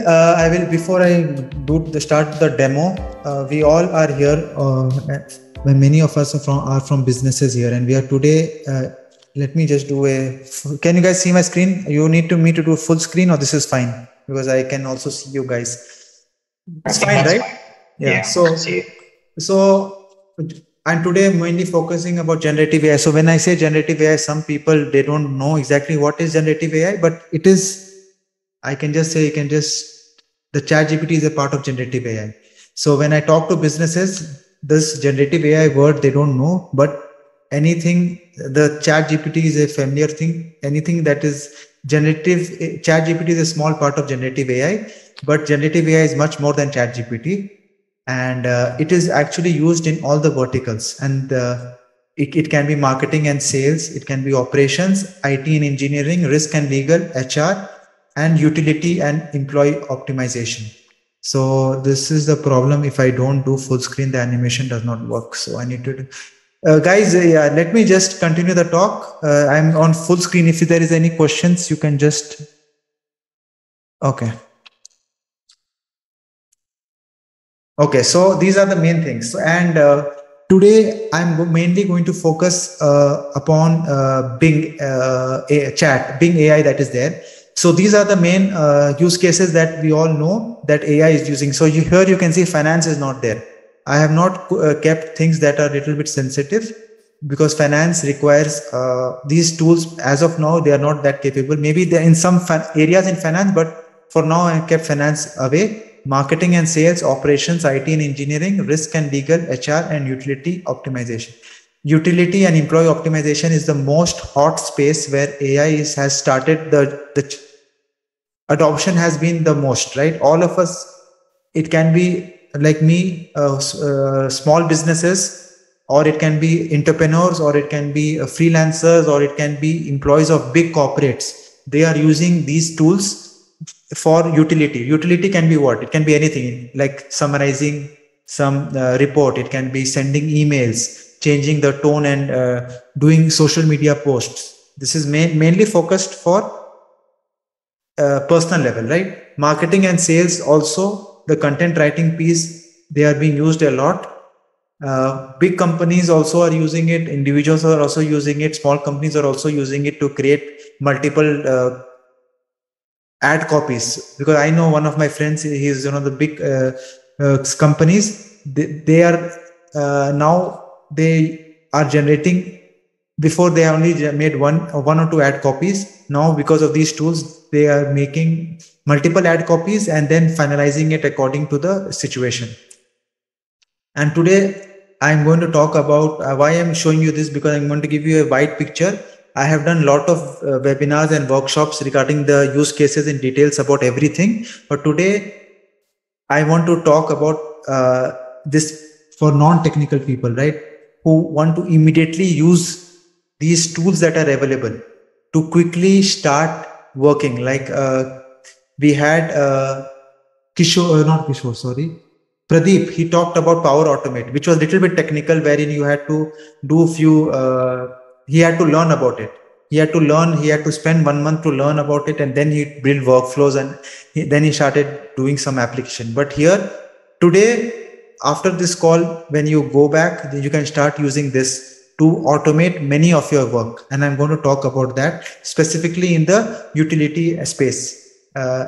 I will, before I start the demo, we all are here. Many of us are from businesses here, and we are today. Let me just do a. Can you guys see my screen? You need me to do full screen, or this is fine because I can also see you guys. It's fine, right? Fine. Yeah. So I'm today mainly focusing about generative AI. So when I say generative AI, some people they don't know exactly what is generative AI, but it is. I can just say the ChatGPT is a part of generative AI. So when I talk to businesses, this generative AI word they don't know, but anything the ChatGPT is a familiar thing. Anything that is generative, ChatGPT is a small part of generative AI, but generative AI is much more than ChatGPT, and it is actually used in all the verticals. And it can be marketing and sales, it can be operations, IT and engineering, risk and legal, HR, and utility and employee optimization. So this is the problem. If I don't do full screen, the animation does not work. So I need to do. Guys, let me just continue the talk. I'm on full screen. If there is any questions, you can just. Okay. Okay, so these are the main things. And today I'm mainly going to focus upon Bing Bing AI that is there. So these are the main use cases that we all know that AI is using. So here you can see finance is not there. I have not kept things that are a little bit sensitive because finance requires these tools. As of now, they are not that capable. Maybe they're in some areas in finance, but for now I kept finance away. Marketing and sales, operations, IT and engineering, risk and legal, HR, and utility optimization. Utility and employee optimization is the most hot space where AI has started. The adoption has been the most, right? All of us, it can be like me, small businesses, or it can be entrepreneurs, or it can be freelancers, or it can be employees of big corporates. They are using these tools for utility. Utility can be what? It can be anything like summarizing some report. It can be sending emails, changing the tone, and doing social media posts. This is mainly focused for personal level, right? Marketing and sales also, the content writing piece, they are being used a lot. Big companies also are using it. Individuals are also using it. Small companies are also using it to create multiple ad copies, because I know one of my friends, he is one of the big companies. They are now they are generating. Before they only made one or two ad copies. Now because of these tools, they are making multiple ad copies and then finalizing it according to the situation. And today I'm going to talk about why I'm showing you this, because I'm going to give you a wide picture. I have done a lot of webinars and workshops regarding the use cases in details about everything. But today I want to talk about this for non-technical people, right? Who want to immediately use these tools that are available to quickly start working. Like we had Pradeep, he talked about Power Automate, which was a little bit technical, wherein you had to do few, he had to learn about it. He had to spend 1 month to learn about it, and then he built workflows, and then he started doing some application. But here, today, after this call, when you go back, you can start using this to automate many of your work. And I'm going to talk about that specifically in the utility space.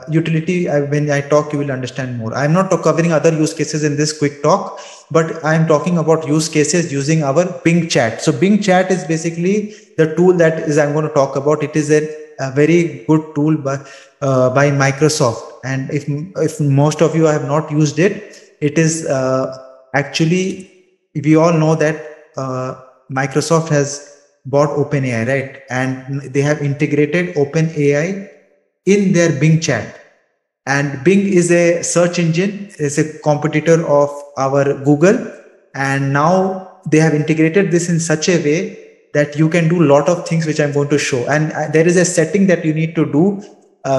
Utility, when I talk, you will understand more. I'm not covering other use cases in this quick talk, but I'm talking about use cases using our Bing chat. So Bing chat is basically the tool that is I'm going to talk about. It is a very good tool by Microsoft. And if most of you have not used it, it is actually, we all know that Microsoft has bought OpenAI, right? And they have integrated OpenAI in their Bing chat. And Bing is a search engine, is a competitor of our Google. And now they have integrated this in such a way that you can do a lot of things, which I'm going to show. And there is a setting that you need to do,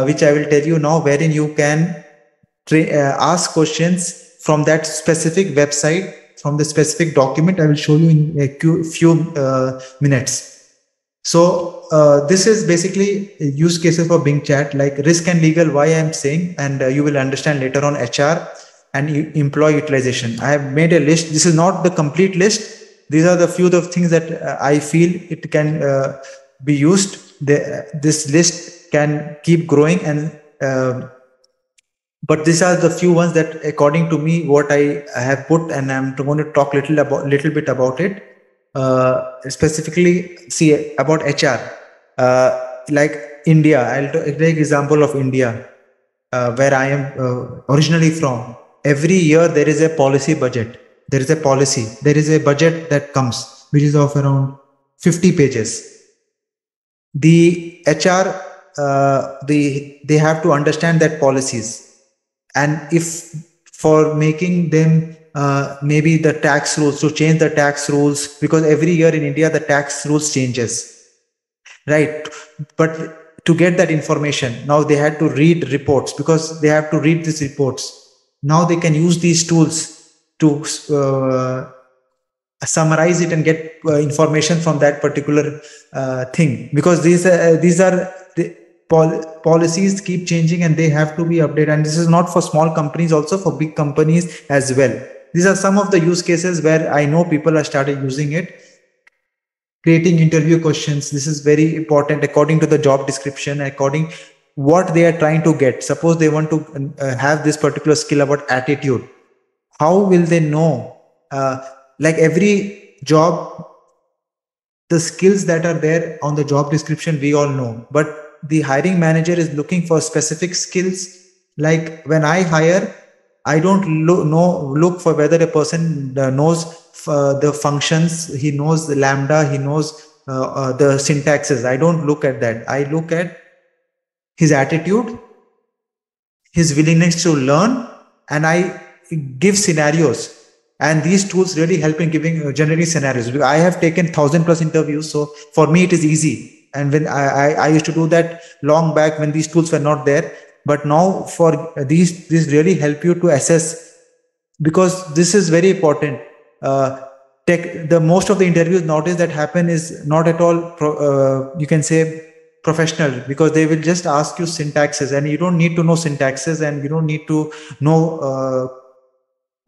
which I will tell you now, wherein you can ask questions from that specific website, from the specific document. I will show you in a few minutes. So this is basically use cases for Bing Chat, like risk and legal, why I'm saying, and you will understand later on HR and employee utilization. I have made a list. This is not the complete list. These are the few of things that I feel it can be used. This list can keep growing, and but these are the few ones that, according to me, what I have put, and I'm going to talk little bit about it. Specifically, see about HR, like India. I'll take example of India, where I am originally from. Every year there is a policy budget. There is a policy. There is a budget that comes, which is of around 50 pages. The HR, they have to understand that policies, and if for making them maybe the tax rules, to change the tax rules, because every year in India the tax rules changes, right? But to get that information, now they had to read reports, because they have to read these reports. Now they can use these tools to summarize it and get information from that particular thing, because these are the policies keep changing and they have to be updated. And this is not for small companies, also for big companies as well. These are some of the use cases where I know people have started using it. Creating interview questions. This is very important according to the job description, according what they are trying to get. Suppose they want to have this particular skill about attitude. How will they know? Like every job, the skills that are there on the job description, we all know. But the hiring manager is looking for specific skills. Like when I hire, I don't look for whether a person knows the functions, he knows the lambda, he knows the syntaxes. I don't look at that. I look at his attitude, his willingness to learn, and I give scenarios. And these tools really help in giving generating scenarios. I have taken 1,000+ interviews, so for me it is easy. And when I used to do that long back when these tools were not there, but now for these really help you to assess, because this is very important. The most of the interviews nowadays that happen is not at all you can say professional, because they will just ask you syntaxes, and you don't need to know syntaxes, and you don't need to know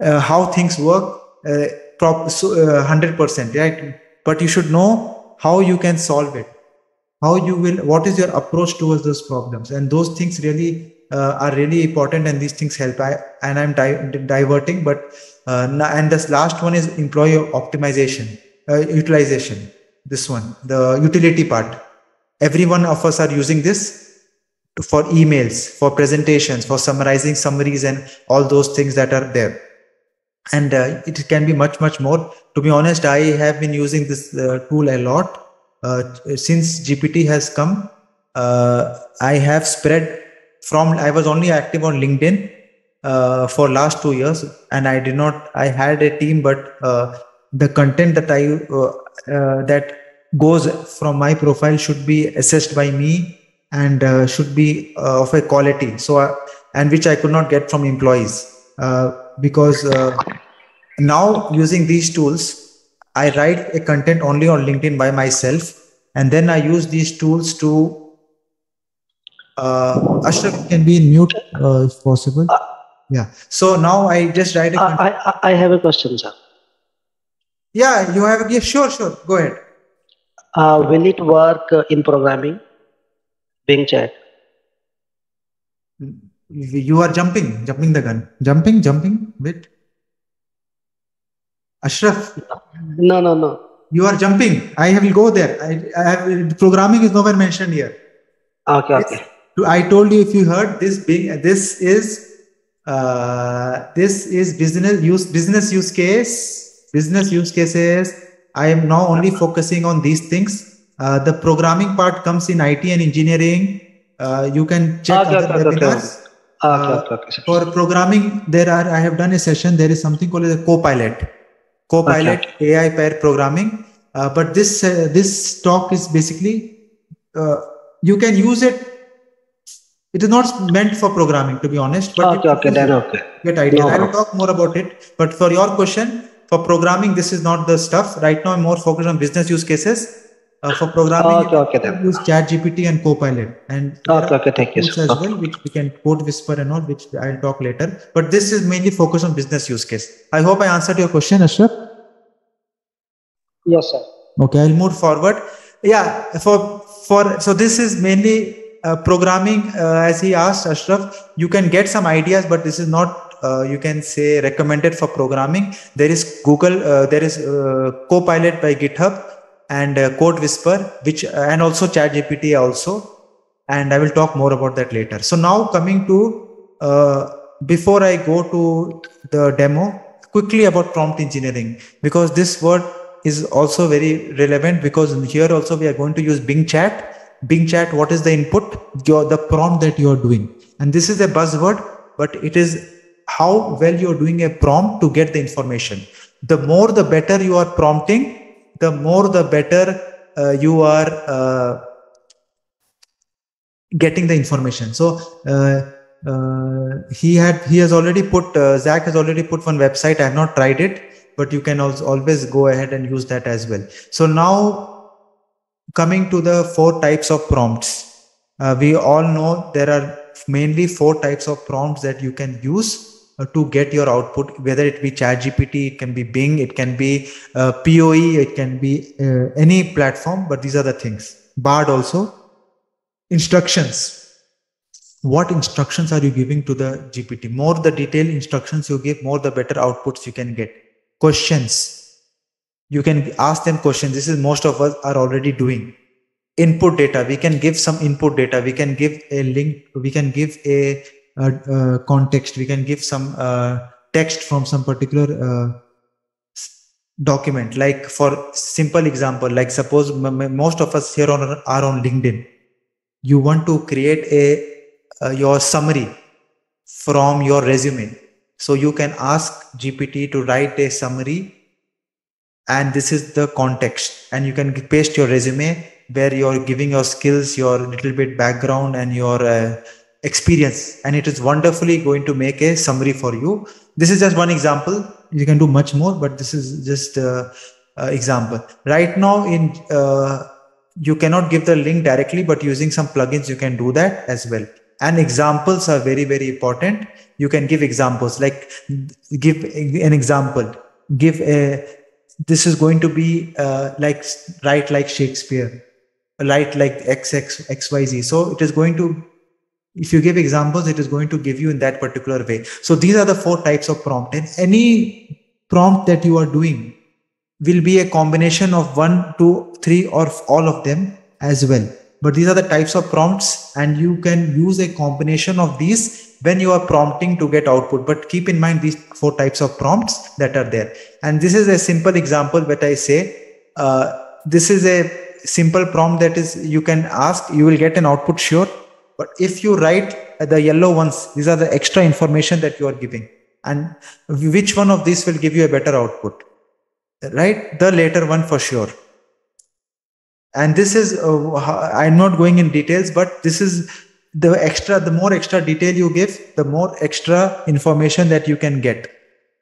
how things work 100%, right? But you should know how you can solve it, what is your approach towards those problems, and those things really are really important, and these things help. I'm diverting, but and this last one is employee optimization, utilization. This one, the utility part. Every one of us are using this for emails, for presentations, for summarizing summaries, and all those things that are there. And it can be much more. To be honest, I have been using this tool a lot. Since GPT has come, I have spread from, I was only active on LinkedIn for last 2 years, and I had a team, but the content that that goes from my profile should be assessed by me, and should be of a quality, and which I could not get from employees, because now using these tools, I write a content only on LinkedIn by myself, and then I use these tools to Ashraf can be in mute if possible. Yeah. So now I just write I have a question, sir. Yeah, you have a sure. Go ahead. Will it work in programming? Bing Chat. You are jumping the gun. Jumping. Wait. Ashraf. No. You are jumping. I will go there. I have, programming is nowhere mentioned here. Okay. I told you, if you heard this, this is business use cases. I am now only focusing on these things. The programming part comes in IT and engineering. You can check other webinars. Okay. For programming, I have done a session. There is something called as a Copilot AI pair programming. But this talk is basically you can use it. It is not meant for programming, to be honest. But okay. Get ideas. No, I will talk more about it. But for your question, for programming, this is not the stuff. Right now, I'm more focused on business use cases. For programming, you Okay, okay then. can use ChatGPT and Copilot, and there are Okay, okay, other thank you, tools sir. as well, Okay. which we can code whisper and all, which I'll talk later. But this is mainly focused on business use case. I hope I answered your question, Ashraf. Yes, sir. Okay, I'll move forward. Yeah, for so this is mainly programming. As he asked Ashraf, you can get some ideas, but this is not you can say recommended for programming. There is Google, there is Copilot by GitHub, and Code Whisper, which and also ChatGPT also, and I will talk more about that later. So now coming to before I go to the demo, quickly about prompt engineering, because this word is also very relevant, because here also we are going to use Bing Chat. Bing Chat, what is the input? The prompt that you are doing, and this is a buzzword, but it is how well you are doing a prompt to get the information. The more the better you are prompting, the more the better you are getting the information. So he has already put Zach has already put one website. I have not tried it, but you can also always go ahead and use that as well. So now coming to the 4 types of prompts, we all know there are mainly 4 types of prompts that you can use to get your output, whether it be ChatGPT, it can be Bing, it can be POE, it can be any platform, but these are the things. Bard also. Instructions. What instructions are you giving to the GPT? More the detailed instructions you give, more the better outputs you can get. Questions. You can ask them questions. This is most of us are already doing. Input data. We can give some input data. We can give a link. We can give a context. We can give some text from some particular document. Like for simple example, like suppose most of us here are on LinkedIn. You want to create a your summary from your resume, so you can ask GPT to write a summary, and this is the context, and you can paste your resume where you're giving your skills, your little bit background, and your experience, and it is wonderfully going to make a summary for you. This is just one example. You can do much more, but this is just example. Right now in you cannot give the link directly, but using some plugins you can do that as well. And examples are very, very important. You can give examples, like give an example, give a, this is going to be like write like Shakespeare, write like xyz. So it is going to, if you give examples, it is going to give you in that particular way. So these are the 4 types of prompt, and any prompt that you are doing will be a combination of 1, 2, 3, or all of them as well. But these are the types of prompts, and you can use a combination of these when you are prompting to get output. But keep in mind these 4 types of prompts that are there. And this is a simple example that I say, this is a simple prompt that is, you can ask, you will get an output, sure. But if you write the yellow ones, these are the extra information that you are giving. And which one of these will give you a better output? Right? The later one for sure. And this is, I'm not going in details, but this is the more extra detail you give, the more extra information that you can get.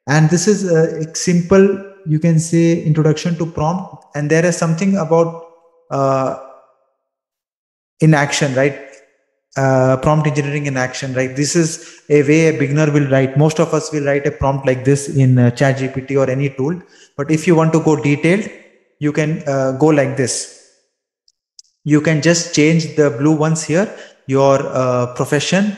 And this is a simple, you can say, introduction to prompt. And there is something about in action, right? Prompt engineering in action, right? This is a way a beginner will write. Most of us will write a prompt like this in ChatGPT or any tool. But if you want to go detailed, you can go like this. You can just change the blue ones here, your profession,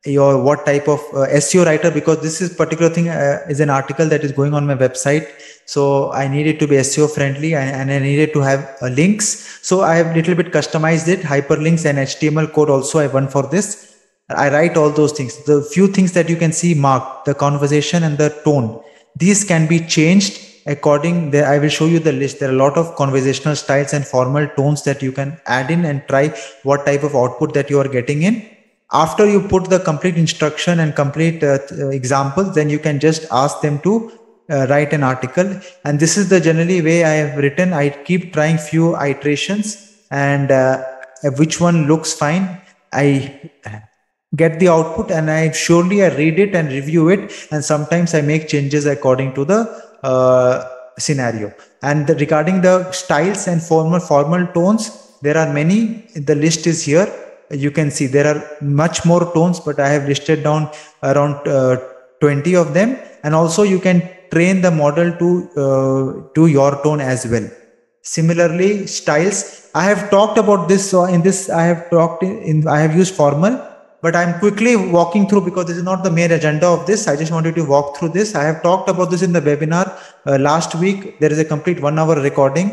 your what type of SEO writer, because this is particular thing is an article that is going on my website. So I need it to be SEO friendly, and I needed to have links. So I have little bit customized it, hyperlinks and HTML code also I want for this. I write all those things. The few things that you can see marked, the conversation and the tone, these can be changed according. There I will show you the list. There are a lot of conversational styles and formal tones that you can add in and try what type of output that you are getting in. After you put the complete instruction and complete examples, then you can just ask them to write an article. And this is the generally way I have written. I keep trying few iterations, and which one looks fine, I get the output, and I read it and review it, and sometimes I make changes according to the scenario. And regarding the styles and formal tones, there are many. The list is here. You can see there are much more tones, but I have listed down around 20 of them. And also you can train the model to do your tone as well. Similarly, styles. I have talked about this. So in this, I have talked in. I have used formal, but I'm quickly walking through because this is not the main agenda of this. I just wanted to walk through this. I have talked about this in the webinar last week. There is a complete 1 hour recording.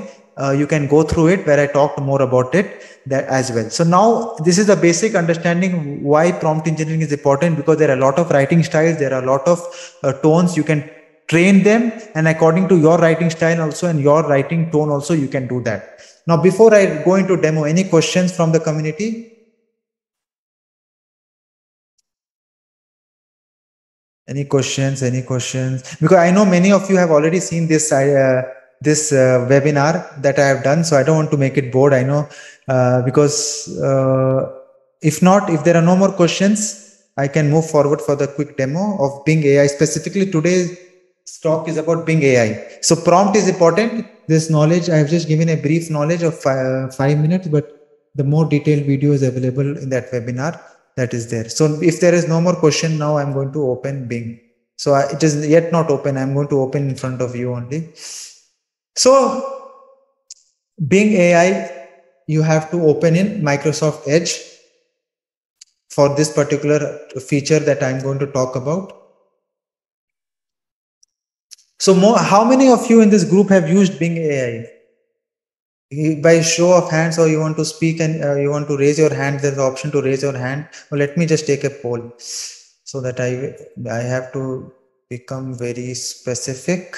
You can go through it where I talked more about it that as well. So now this is the basic understanding why prompt engineering is important, because there are a lot of writing styles. There are a lot of tones. You can train them, and according to your writing style also and your writing tone also, you can do that. Now, before I go into demo, any questions from the community? Any questions? Any questions? Because I know many of you have already seen this webinar that I have done, so I don't want to make it bored. I know because if not, if there are no more questions, I can move forward for the quick demo of Bing AI. Specifically, today's talk is about Bing AI. So prompt is important. This knowledge, I have just given a brief knowledge of 5 minutes, but the more detailed video is available in that webinar that is there. So if there is no more question, now I'm going to open Bing. So it is yet not open. I'm going to open in front of you only. So Bing AI, you have to open in Microsoft Edge for this particular feature that I'm going to talk about. So how many of you in this group have used Bing AI? By show of hands, or you want to speak and you want to raise your hand, there's the option to raise your hand. Well, let me just take a poll so that I have to become very specific.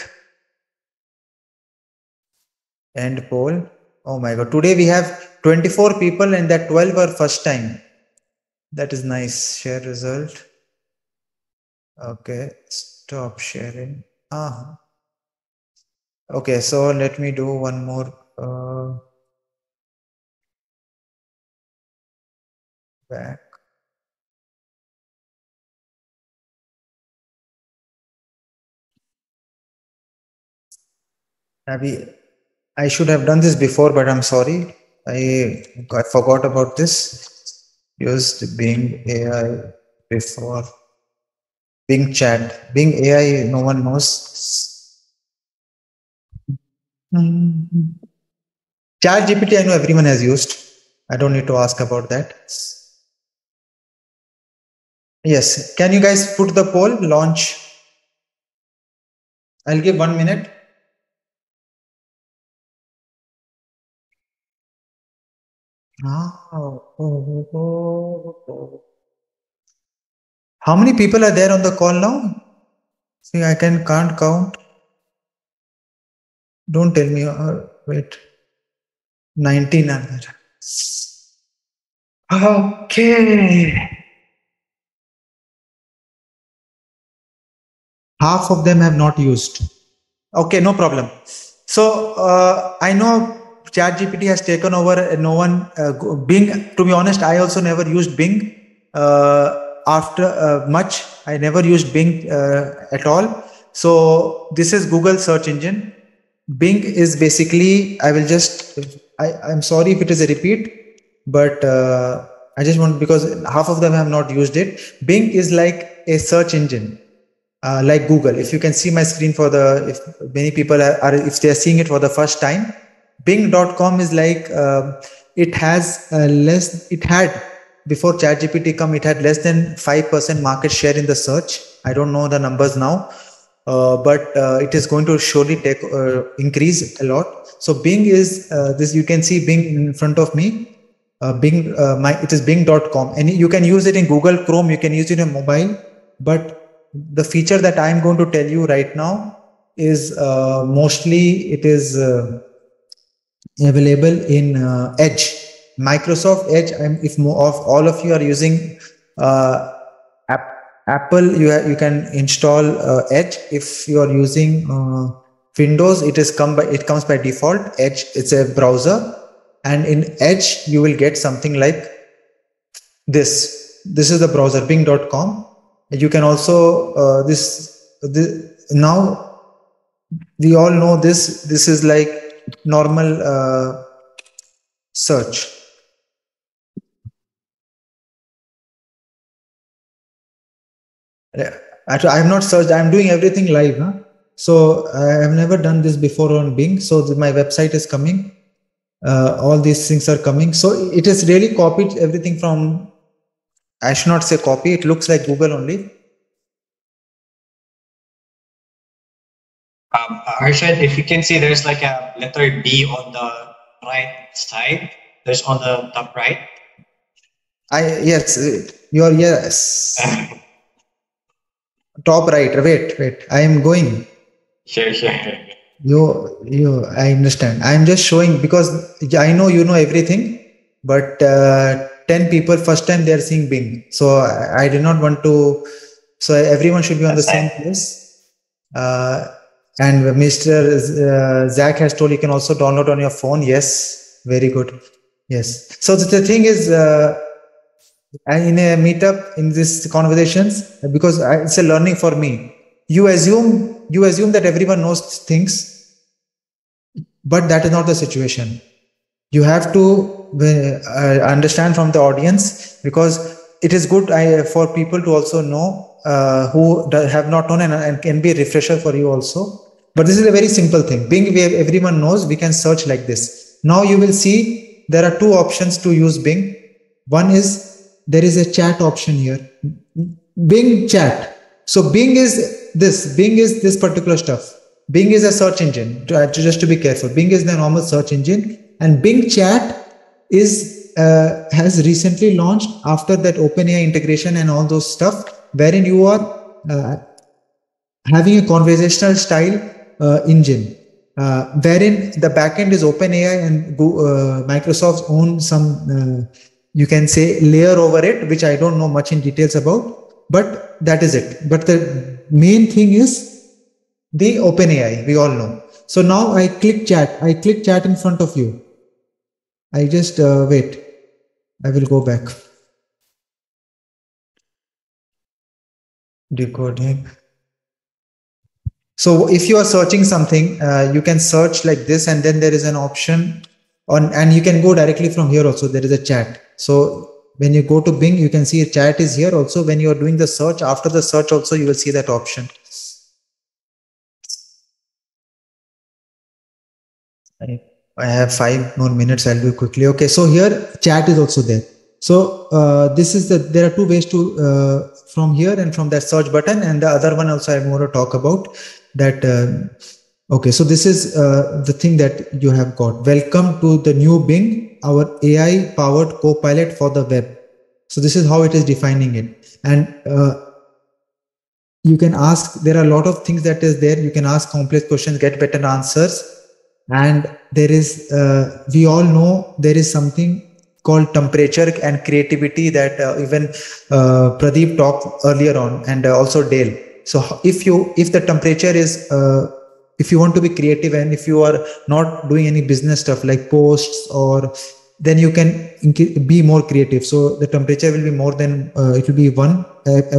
End poll. Oh my God. Today we have 24 people and that 12 are first time. That is nice. Share result. Okay. Stop sharing. Okay. So let me do one more. Back. I should have done this before, but I'm sorry. I forgot about this. Used Bing AI before. Bing chat. Bing AI, no one knows. ChatGPT, I know everyone has used. I don't need to ask about that. Yes. Can you guys put the poll? Launch. I'll give 1 minute. How many people are there on the call now? See, I can't count. Don't tell me. Wait. 19 are there. Okay. Half of them have not used. Okay, no problem. So I know ChatGPT has taken over. No one Bing. To be honest, I also never used Bing. After much, I never used Bing at all. So this is Google search engine. Bing is basically. I will just. I'm sorry if it is a repeat, but I just want, because half of them have not used it. Bing is like a search engine. Like Google. If you can see my screen if many people if they are seeing it for the first time, Bing.com is like, it had, before ChatGPT come, it had less than 5% market share in the search. I don't know the numbers now, but it is going to surely increase a lot. So Bing is this, you can see Bing in front of me. Bing, it is Bing.com, and you can use it in Google Chrome. You can use it in mobile, but the feature that I'm going to tell you right now is mostly it is available in Edge, Microsoft Edge. If more of all of you are using Apple, you can install Edge. If you are using Windows, it comes by default. Edge, it's a browser, and in Edge you will get something like this. This is the browser, Bing.com. You can also now We all know this. This is like normal search. I have not searched. I'm doing everything live. Huh? So I have never done this before on Bing. So my website is coming. All these things are coming. So it is really copied everything from. I should not say copy. It looks like Google only. Arshad, if you can see, there's like a letter B on the right side. There's on the top right. Yes, you're yes. Top right. Wait. I am going. Sure. I understand. I'm just showing because I know you know everything, but 10 people first time they are seeing Bing. So I did not want to. So everyone should be on the That's same nice. place. Uh, and Mr. Zach has told you can also download on your phone. Yes, very good. Yes. So the thing is, in a meetup in these conversations, because it's a learning for me. You assume that everyone knows things, but that is not the situation. You have to understand from the audience, because it is good for people to also know who have not known, and can be a refresher for you also. But this is a very simple thing. Bing, everyone knows, we can search like this. Now you will see there are two options to use Bing. One is there is a chat option here. Bing chat. So Bing is this particular stuff. Bing is a search engine. Just to be careful, Bing is the normal search engine, and Bing chat is has recently launched after that OpenAI integration and all those stuff, wherein you are having a conversational style engine, wherein the backend is OpenAI and Microsoft's own some you can say layer over it, which I don't know much in details about, but that is it. But the main thing is the OpenAI, we all know. So now I click chat. I click chat in front of you. I just wait. I will go back. Decoding. So if you are searching something, you can search like this, and then there is an option on, and you can go directly from here also. There is a chat. So when you go to Bing, you can see a chat is here also. When you are doing the search, after the search also, you will see that option. I have 5 more minutes. I'll do it quickly. Okay, so here chat is also there. So this is there are two ways to from here and from that search button, and the other one also I want to talk about that. Okay, so this is the thing that you have got. Welcome to the new Bing, our AI powered co-pilot for the web. So this is how it is defining it, and you can ask. There are a lot of things that is there. You can ask complex questions, get better answers, and there is we all know there is something called temperature and creativity that even Pradeep talked earlier on, and also Dale. So if the temperature is if you want to be creative, and if you are not doing any business stuff like posts, or then you can be more creative. So the temperature will be more than it will be one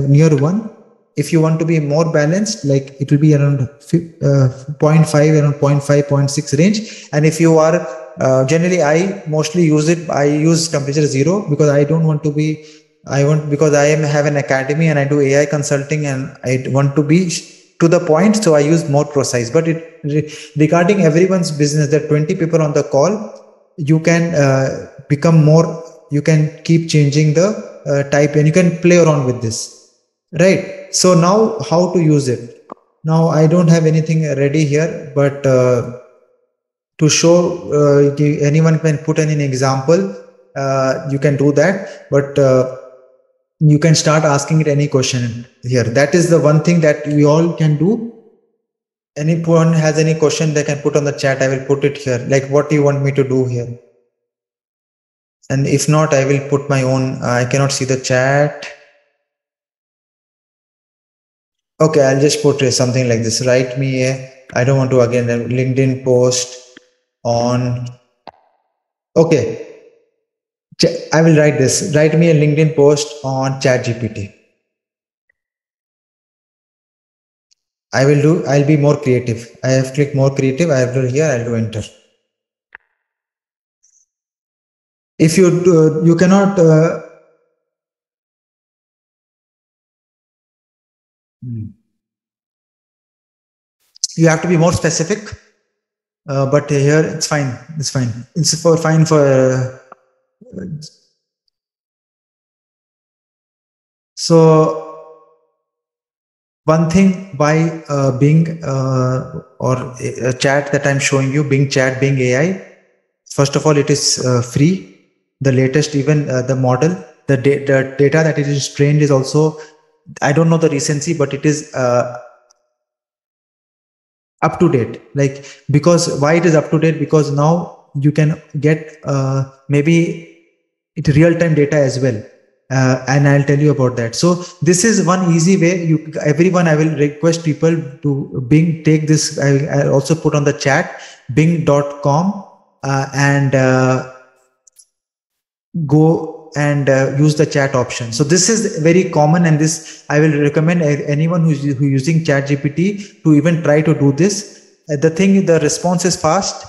near one. If you want to be more balanced, like it will be around 0.5, around 0.5, 0.6 range. And if you are generally, I mostly use it, I use temperature 0, because I don't want to be, because I have an academy and I do AI consulting, and I want to be to the point, so I use more precise. But regarding everyone's business, there are 20 people on the call, you can become more, you can keep changing the type, and you can play around with this, right? So now how to use it? Now I don't have anything ready here, but to show anyone can put in an example, you can do that, but you can start asking it any question here. That is the one thing that we all can do. Anyone has any question, they can put on the chat. I will put it here, like what do you want me to do here, and if not, I will put my own. I cannot see the chat. Okay, I'll just put something like this. Write me I don't want to again a LinkedIn post on. Okay, I will write this. Write me a LinkedIn post on ChatGPT. I'll be more creative. I have clicked more creative. I have to here. I'll do enter. If you you cannot. You have to be more specific. But here it's fine. It's fine. It's for fine for. So one thing by Bing or a chat that I'm showing you, Bing Chat, Bing AI. First of all, it is free. The latest, even the model, the data that it is trained is also. I don't know the recency, but it is up to date. Like, because why it is up to date? Because now you can get maybe it real-time data as well. And I'll tell you about that. So this is one easy way. Everyone, I will request people to Bing, take this. I'll also put on the chat, bing.com, and go and use the chat option. So this is very common, and this I will recommend anyone who's using ChatGPT to even try to do this. The response is fast.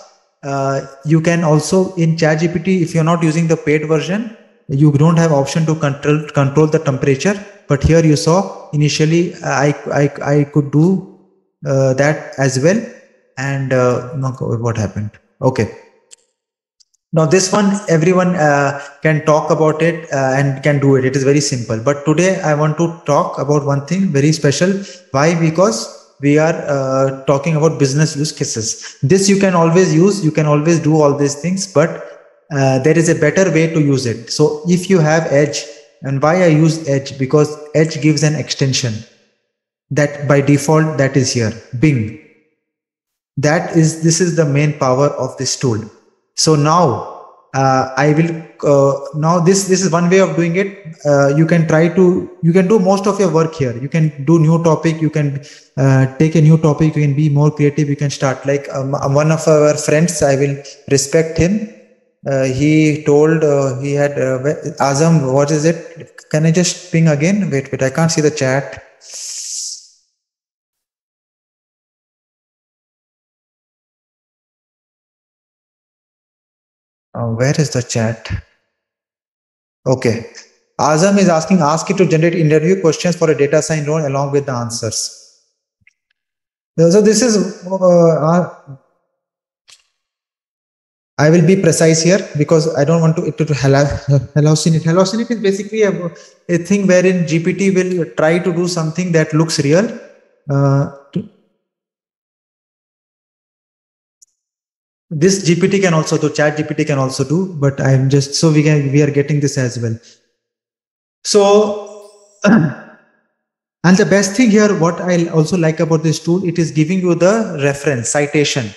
You can also in ChatGPT, if you're not using the paid version, you don't have option to control the temperature. But here you saw initially I could do that as well. And what happened? Okay. Now this one, everyone can talk about it and can do it. It is very simple. But today I want to talk about one thing very special. Why? Because we are talking about business use cases. This you can always use. You can always do all these things, but there is a better way to use it. So if you have Edge, and why I use Edge? Because Edge gives an extension that by default that is here, Bing. This is the main power of this tool. So now I will now this is one way of doing it. You can do most of your work here. You can do new topic. You can take a new topic. You can be more creative. You can start like one of our friends. I will respect him. He told he had Azam. What is it? Can I just ping again? Wait. I can't see the chat. Where is the chat? Okay. Azam is asking, ask it to generate interview questions for a data science role along with the answers. So this is, I will be precise here because I don't want to hallucinate. Hallucinate is basically a thing wherein GPT will try to do something that looks real. This GPT can also do, chat GPT can also do, but I'm just, so we are getting this as well. So, and the best thing here, what I also like about this tool, it is giving you the reference citation,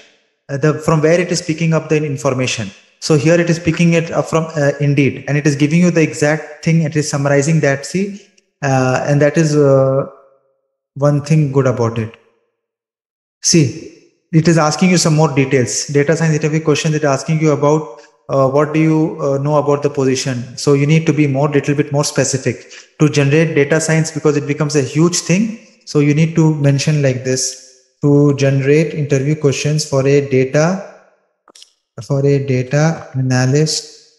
from where it is picking up the information. So here it is picking it up from Indeed, and it is giving you the exact thing. It is summarizing that. See, and that is one thing good about it. See, it is asking you some more details. Data science interview questions. It is asking you about what do you know about the position. So you need to be little bit more specific to generate data science, because it becomes a huge thing. So you need to mention like this: to generate interview questions for a data analyst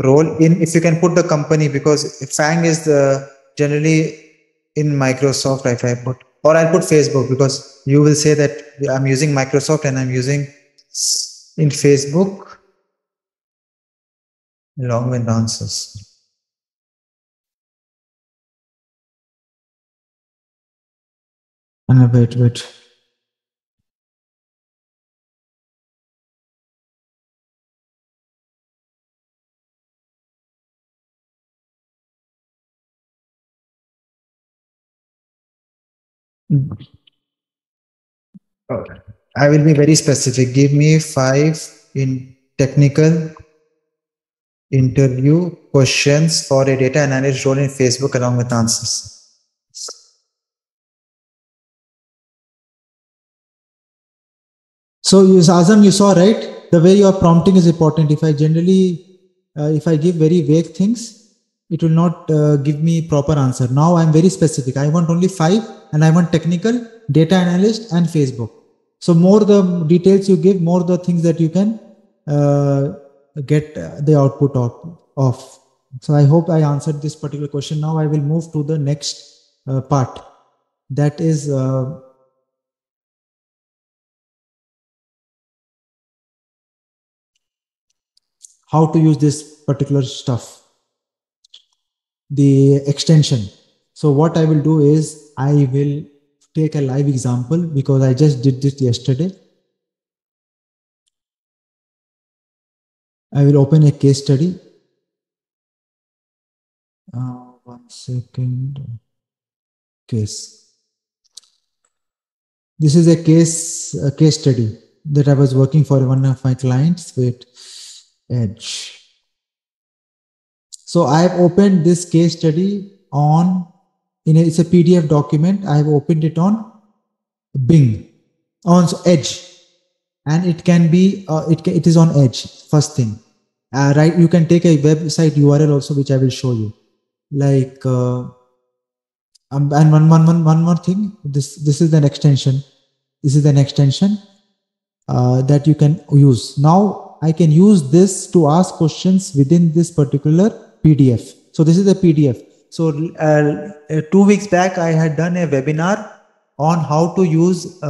role in, if you can put the company, because FANG is the generally in Microsoft. If I put, or I'll put Facebook, because you will say that I'm using Microsoft and I'm using in Facebook along with answers. Wait. I will be very specific. Give me 5 in technical interview questions for a data analyst role in Facebook along with answers. So Azam, you saw, right? The way you are prompting is important. If I generally, if I give very vague things, it will not give me proper answer. Now I'm very specific. I want only 5, and I want technical, data analyst, and Facebook. So more the details you give, more the things that you can get the output of. So I hope I answered this particular question. Now I will move to the next part. That is how to use this particular stuff, the extension. So what I will do is I will take a live example because I just did this yesterday. I will open a case study. 1 second. Case. This is a case study that I was working for one of my clients with Edge. So I have opened this case study it's a PDF document. I have opened it on Bing, on Edge, and it can be it is on Edge. First thing, right? You can take a website URL also, which I will show you. Like and one more thing. This is an extension. This is an extension that you can use. Now I can use this to ask questions within this particular PDF. So this is a PDF. So 2 weeks back, I had done a webinar on how to use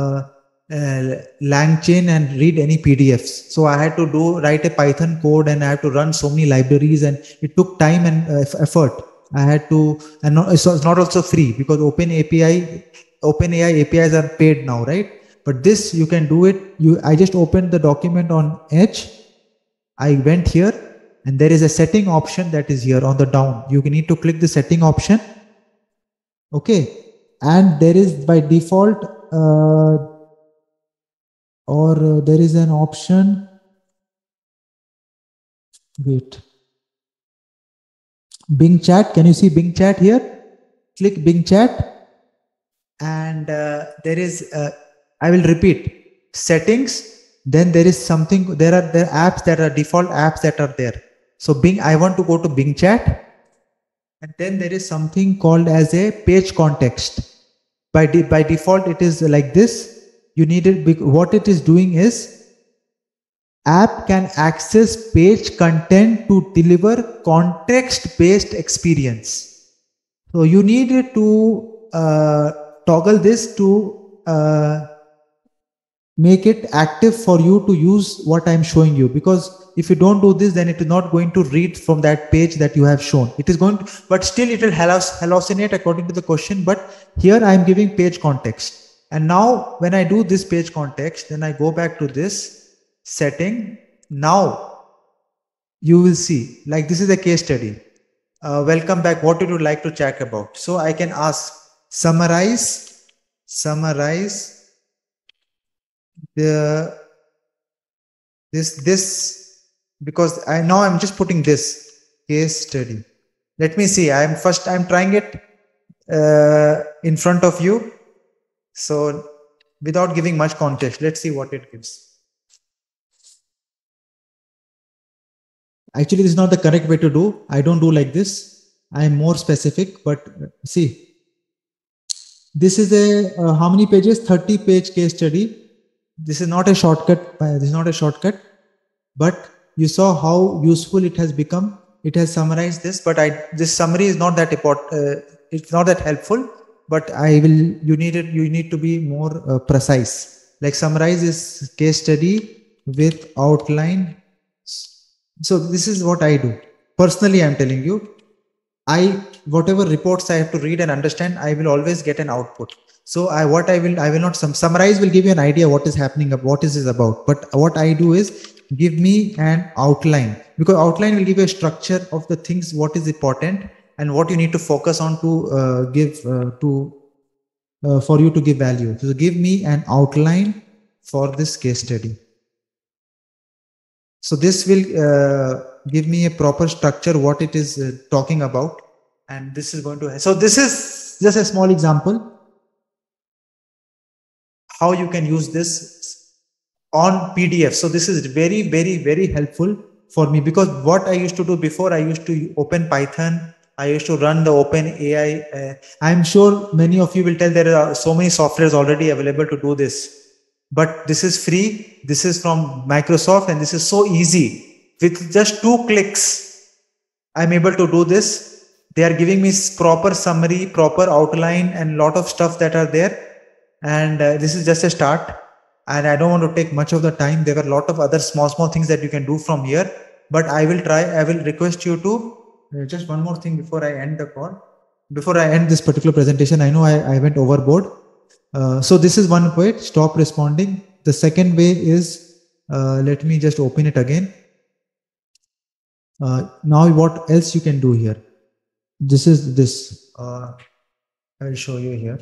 LangChain and read any PDFs. So I had to write a Python code, and I had to run so many libraries, and it took time and effort. I had to, and it's not also free because OpenAI APIs are paid now, right? But this you can do it. I just opened the document on Edge. I went here, and there is a setting option that is here on the down. You need to click the setting option. Okay. And there is by default, there is an option. Wait. Bing chat. Can you see Bing chat here? Click Bing chat. And there is, I will repeat, settings. Then there is something, there are apps that are default apps that are there. So Bing, I want to go to Bing chat. And then there is something called as a page context. By default, it is like this. You need it. What it is doing is, app can access page content to deliver context-based experience. So you need to toggle this to make it active for you to use what I'm showing you. Because if you don't do this, then it is not going to read from that page that you have shown. It is going to, but still it will hallucinate according to the question. But here I'm giving page context. And now when I do this page context, then I go back to this setting. Now you will see, like this is a case study. Welcome back. What would you like to chat about? So I can ask, summarize this because I'm just putting this case study. Let me see. I'm trying it in front of you. So without giving much context, let's see what it gives. Actually, this is not the correct way to do. I don't do like this. I am more specific, but see, this is a how many pages? 30-page case study. This is not a shortcut. This is not a shortcut, but you saw how useful it has become. It has summarized this, but this summary is not that important. It's not that helpful. But you need to be more precise. Like summarize is case study with outline. So this is what I do. Personally, I'm telling you, whatever reports I have to read and understand, I will always get an output. So I will not summarize will give you an idea what is happening, what is this about. But what I do is give me an outline, because outline will give you a structure of the things, what is important and what you need to focus on to for you to give value. So give me an outline for this case study. So this will give me a proper structure, what it is talking about. And this is going to, so this is just a small example how you can use this on PDF. So this is very, very, very helpful for me, because what I used to do before, I used to open Python, I used to run the open AI. I'm sure many of you will tell there are so many softwares already available to do this, but this is free. This is from Microsoft, and this is so easy. With just 2 clicks, I'm able to do this. They are giving me proper summary, proper outline, and lot of stuff that are there. And this is just a start. And I don't want to take much of the time. There are a lot of other small things that you can do from here. But I will try. I will request you to just one more thing before I end the call. Before I end this particular presentation, I know I went overboard. So this is one way. Stop responding. The second way is, let me just open it again. Now what else you can do here? This is this. I will show you here.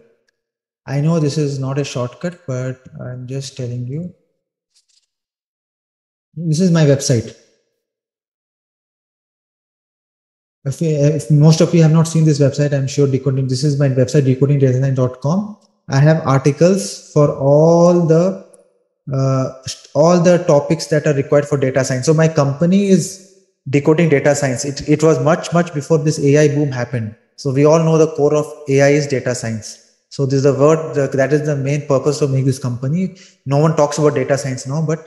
I know this is not a shortcut, but I'm just telling you. This is my website. If most of you have not seen this website, I'm sure decoding. This is my website, decodingdatadesign.com. I have articles for all the topics that are required for data science. So my company is Decoding Data Science. It was much before this AI boom happened. So we all know the core of AI is data science. So this is the word that is the main purpose to make this company. No one talks about data science now, but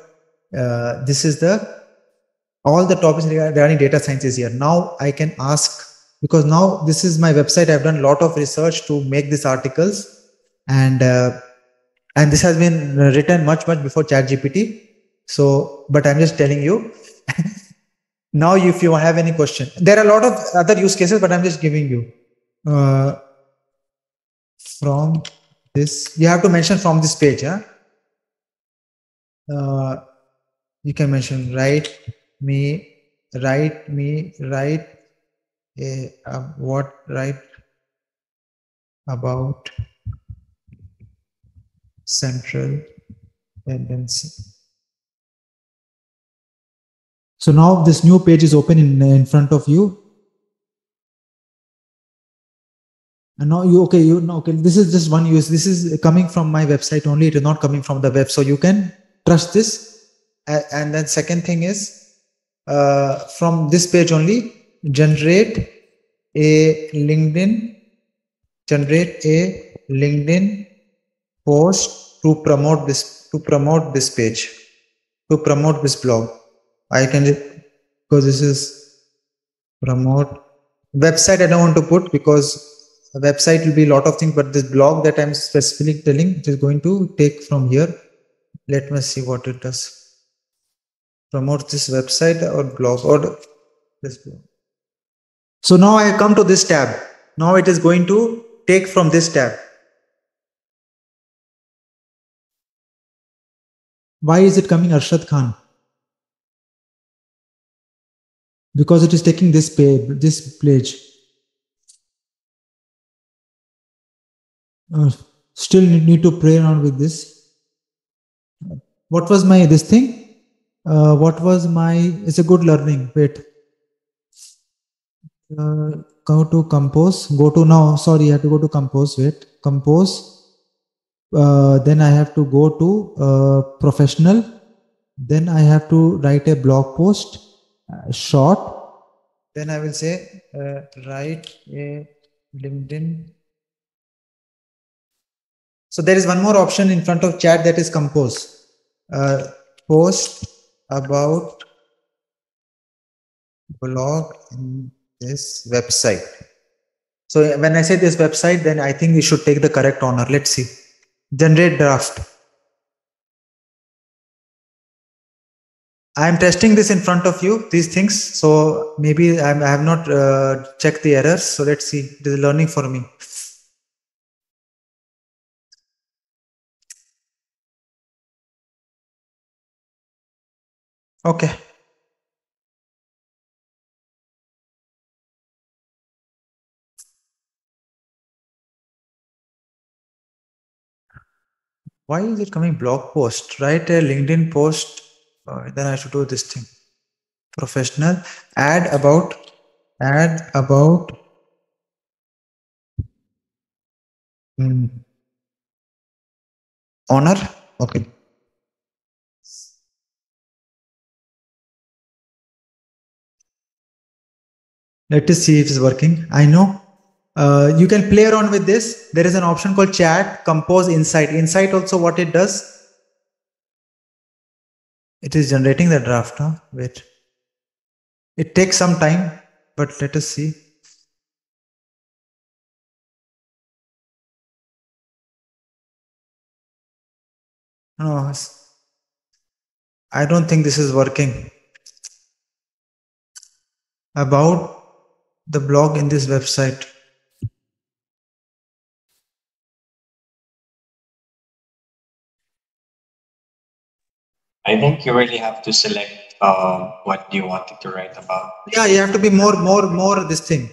this is all the topics regarding data science is here. Now I can ask, because now this is my website. I've done a lot of research to make these articles, and this has been written much before ChatGPT. So, but I'm just telling you. Now, if you have any question, there are a lot of other use cases, but I'm just giving you from this. You have to mention from this page. Huh? You can mention write about central tendency. So now this new page is open in front of you. And now okay, this is just one use. This is coming from my website only. It is not coming from the web. So you can trust this. And then second thing is, from this page only, generate a LinkedIn post to promote this page, to promote this blog. I can, because this is promote website. I don't want to put, because a website will be a lot of things, but this blog that I'm specifically telling, it is going to take from here. Let me see what it does. Promote this website or blog or this blog. So now I come to this tab. Now it is going to take from this tab. Why is it coming Arshad Khan? Because it is taking this page. Still need to play around with this. What was my this thing? What was my? It's a good learning. Wait. Go to compose. Go to now. Sorry, I have to go to compose. Wait. Compose. Then I have to go to professional. Then I have to write a blog post, short. Then I will say write a LinkedIn. So there is one more option in front of chat, that is compose. Post about blog in this website. So when I say this website, then I think we should take the correct honor. Let's see. Generate draft. I am testing this in front of you, these things. So maybe I have not checked the errors. So let's see. It is learning for me. Okay. Why is it coming blog post? Write a LinkedIn post. Then I should do this thing. Professional. Add about. Honor. Okay. Let us see if it's working. I know. You can play around with this. There is an option called chat, compose, insight. Insight also what it does. It is generating the draft. Huh? Wait. It takes some time, but let us see. No, I don't think this is working. About the blog in this website. I think you really have to select what you wanted to write about. Yeah, you have to be more this thing.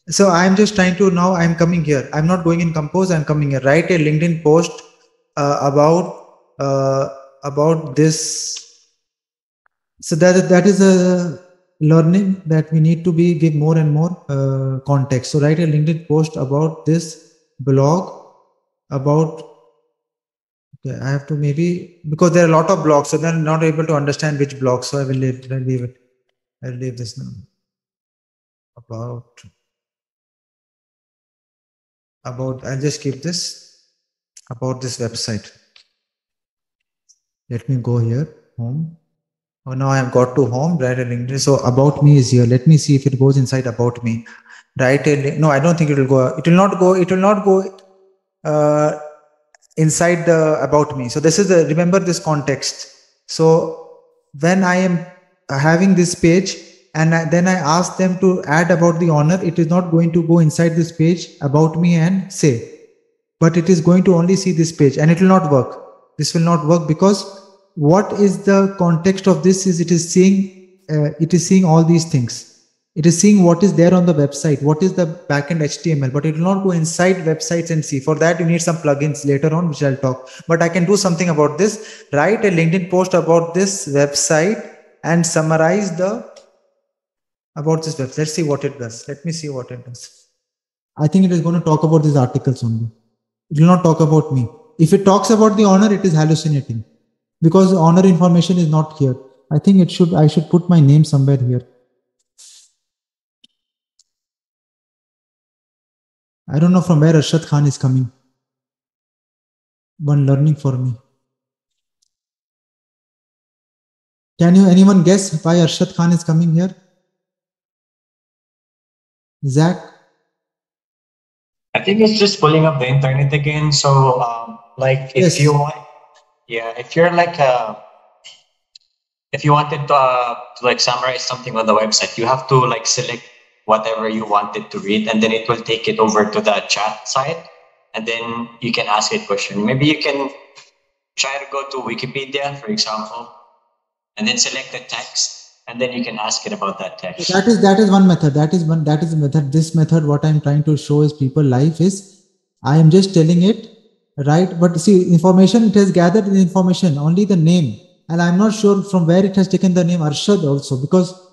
So I'm just trying to, now I'm coming here. I'm not going in compose. I'm coming here. Write a LinkedIn post about this. So that is a learning that we need to be give more and more context. So write a LinkedIn post about this blog about. Okay, I have to maybe, because there are a lot of blogs, so they're not able to understand which blog. So I will leave it. I'll leave this now. About I'll just keep this about this website. Let me go here, home. Oh, now I've got to home, write a LinkedIn. So about me is here. Let me see if it goes inside about me. Write a link. No, I don't think it will go. It will not go. It will not go inside the about me. So this is the, remember this context. So when I am having this page and then I ask them to add about the owner, it is not going to go inside this page about me and say, but it is going to only see this page and it will not work. This will not work because what is the context of this is it is seeing all these things. It is seeing what is there on the website, what is the backend HTML, but it will not go inside websites and see. For that, you need some plugins later on, which I'll talk. But I can do something about this. Write a LinkedIn post about this website and summarize about this website. Let's see what it does. Let me see what it does. I think it is going to talk about these articles only. It will not talk about me. If it talks about the owner, it is hallucinating because the owner information is not here. I think I should put my name somewhere here. I don't know from where Arshad Khan is coming. One learning for me. Can anyone guess why Arshad Khan is coming here? Zach? I think it's just pulling up the internet again. So, like, if Yes. you want, yeah, if you're like if you wanted to like summarize something on the website, you have to like select whatever you wanted to read, and then it will take it over to the chat site, and then you can ask it a question. Maybe you can try to go to Wikipedia, for example, and then select the text, and then you can ask it about that text. That is one method. That is the method. This method, what I'm trying to show is people life is, I am just telling it, right? But see, information, it has gathered the information, only the name. And I'm not sure from where it has taken the name Arshad also, because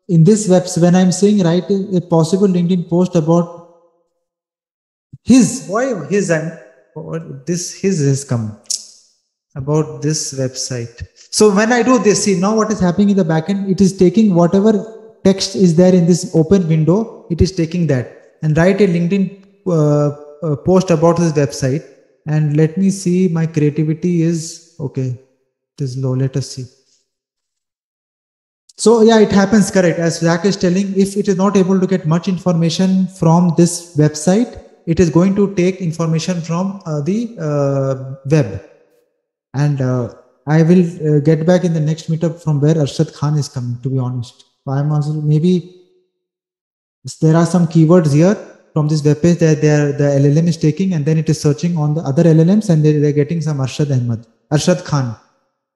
in this website, when I'm saying write a possible LinkedIn post about his, why his, his has come about this website. So when I do this, see now what is happening in the backend, it is taking whatever text is there in this open window, it is taking that and write a LinkedIn post about this website. And let me see, my creativity is okay. It is low. Let us see. So yeah, it happens, correct. As Zach is telling, if it is not able to get much information from this website, it is going to take information from the web. And I will get back in the next meetup from where Arshad Khan is coming, to be honest. I'm also, maybe there are some keywords here from this web page that the LLM is taking, and then it is searching on the other LLMs, and they're getting some Arshad Khan.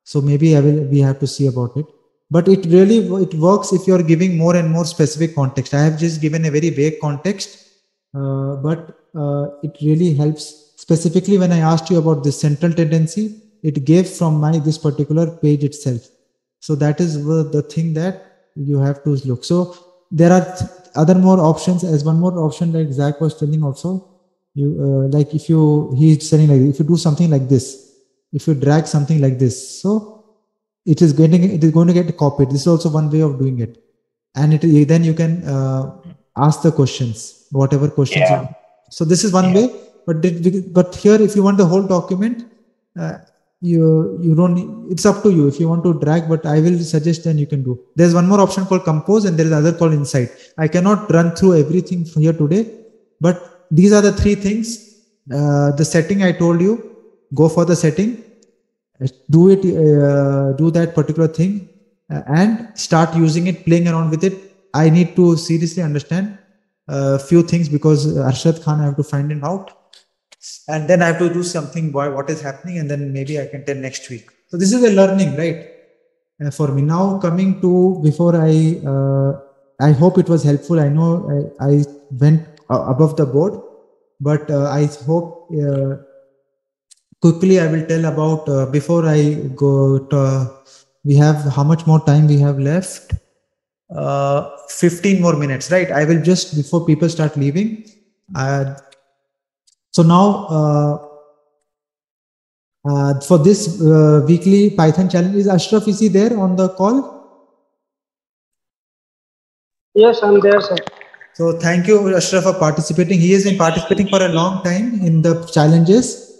So maybe we have to see about it. But it works if you're giving more and more specific context. I have just given a very vague context, but it really helps. Specifically, when I asked you about this central tendency, it gave from this particular page itself. So that is the thing that you have to look. So there are other more options. As one more option, like Zach was telling also, you like he's saying like if you do something like this, if you drag something like this, so it is going to get copied. This is also one way of doing it, and then you can ask the questions, whatever questions. Yeah. So this is one way. But here, if you want the whole document, you don't. It's up to you if you want to drag. But I will suggest then you can do. There's one more option called Compose, and there is another called Insight. I cannot run through everything here today, but these are the three things. The setting I told you, go for the setting, do it, do that particular thing, and start using it, playing around with it. I need to seriously understand a few things because Arshad Khan, I have to find him out, and then I have to do something. Why, what is happening, and then maybe I can tell next week. So this is a learning, right? For me now, coming to before I hope it was helpful. I know I went above the board, but I hope quickly I will tell about before I go to, we have how much more time we have left. 15 more minutes, right? I will just, before people start leaving. So now for this weekly Python challenge, is Ashraf, is he there on the call? Yes, I'm there, sir. So thank you, Ashraf, for participating. He has been participating for a long time in the challenges,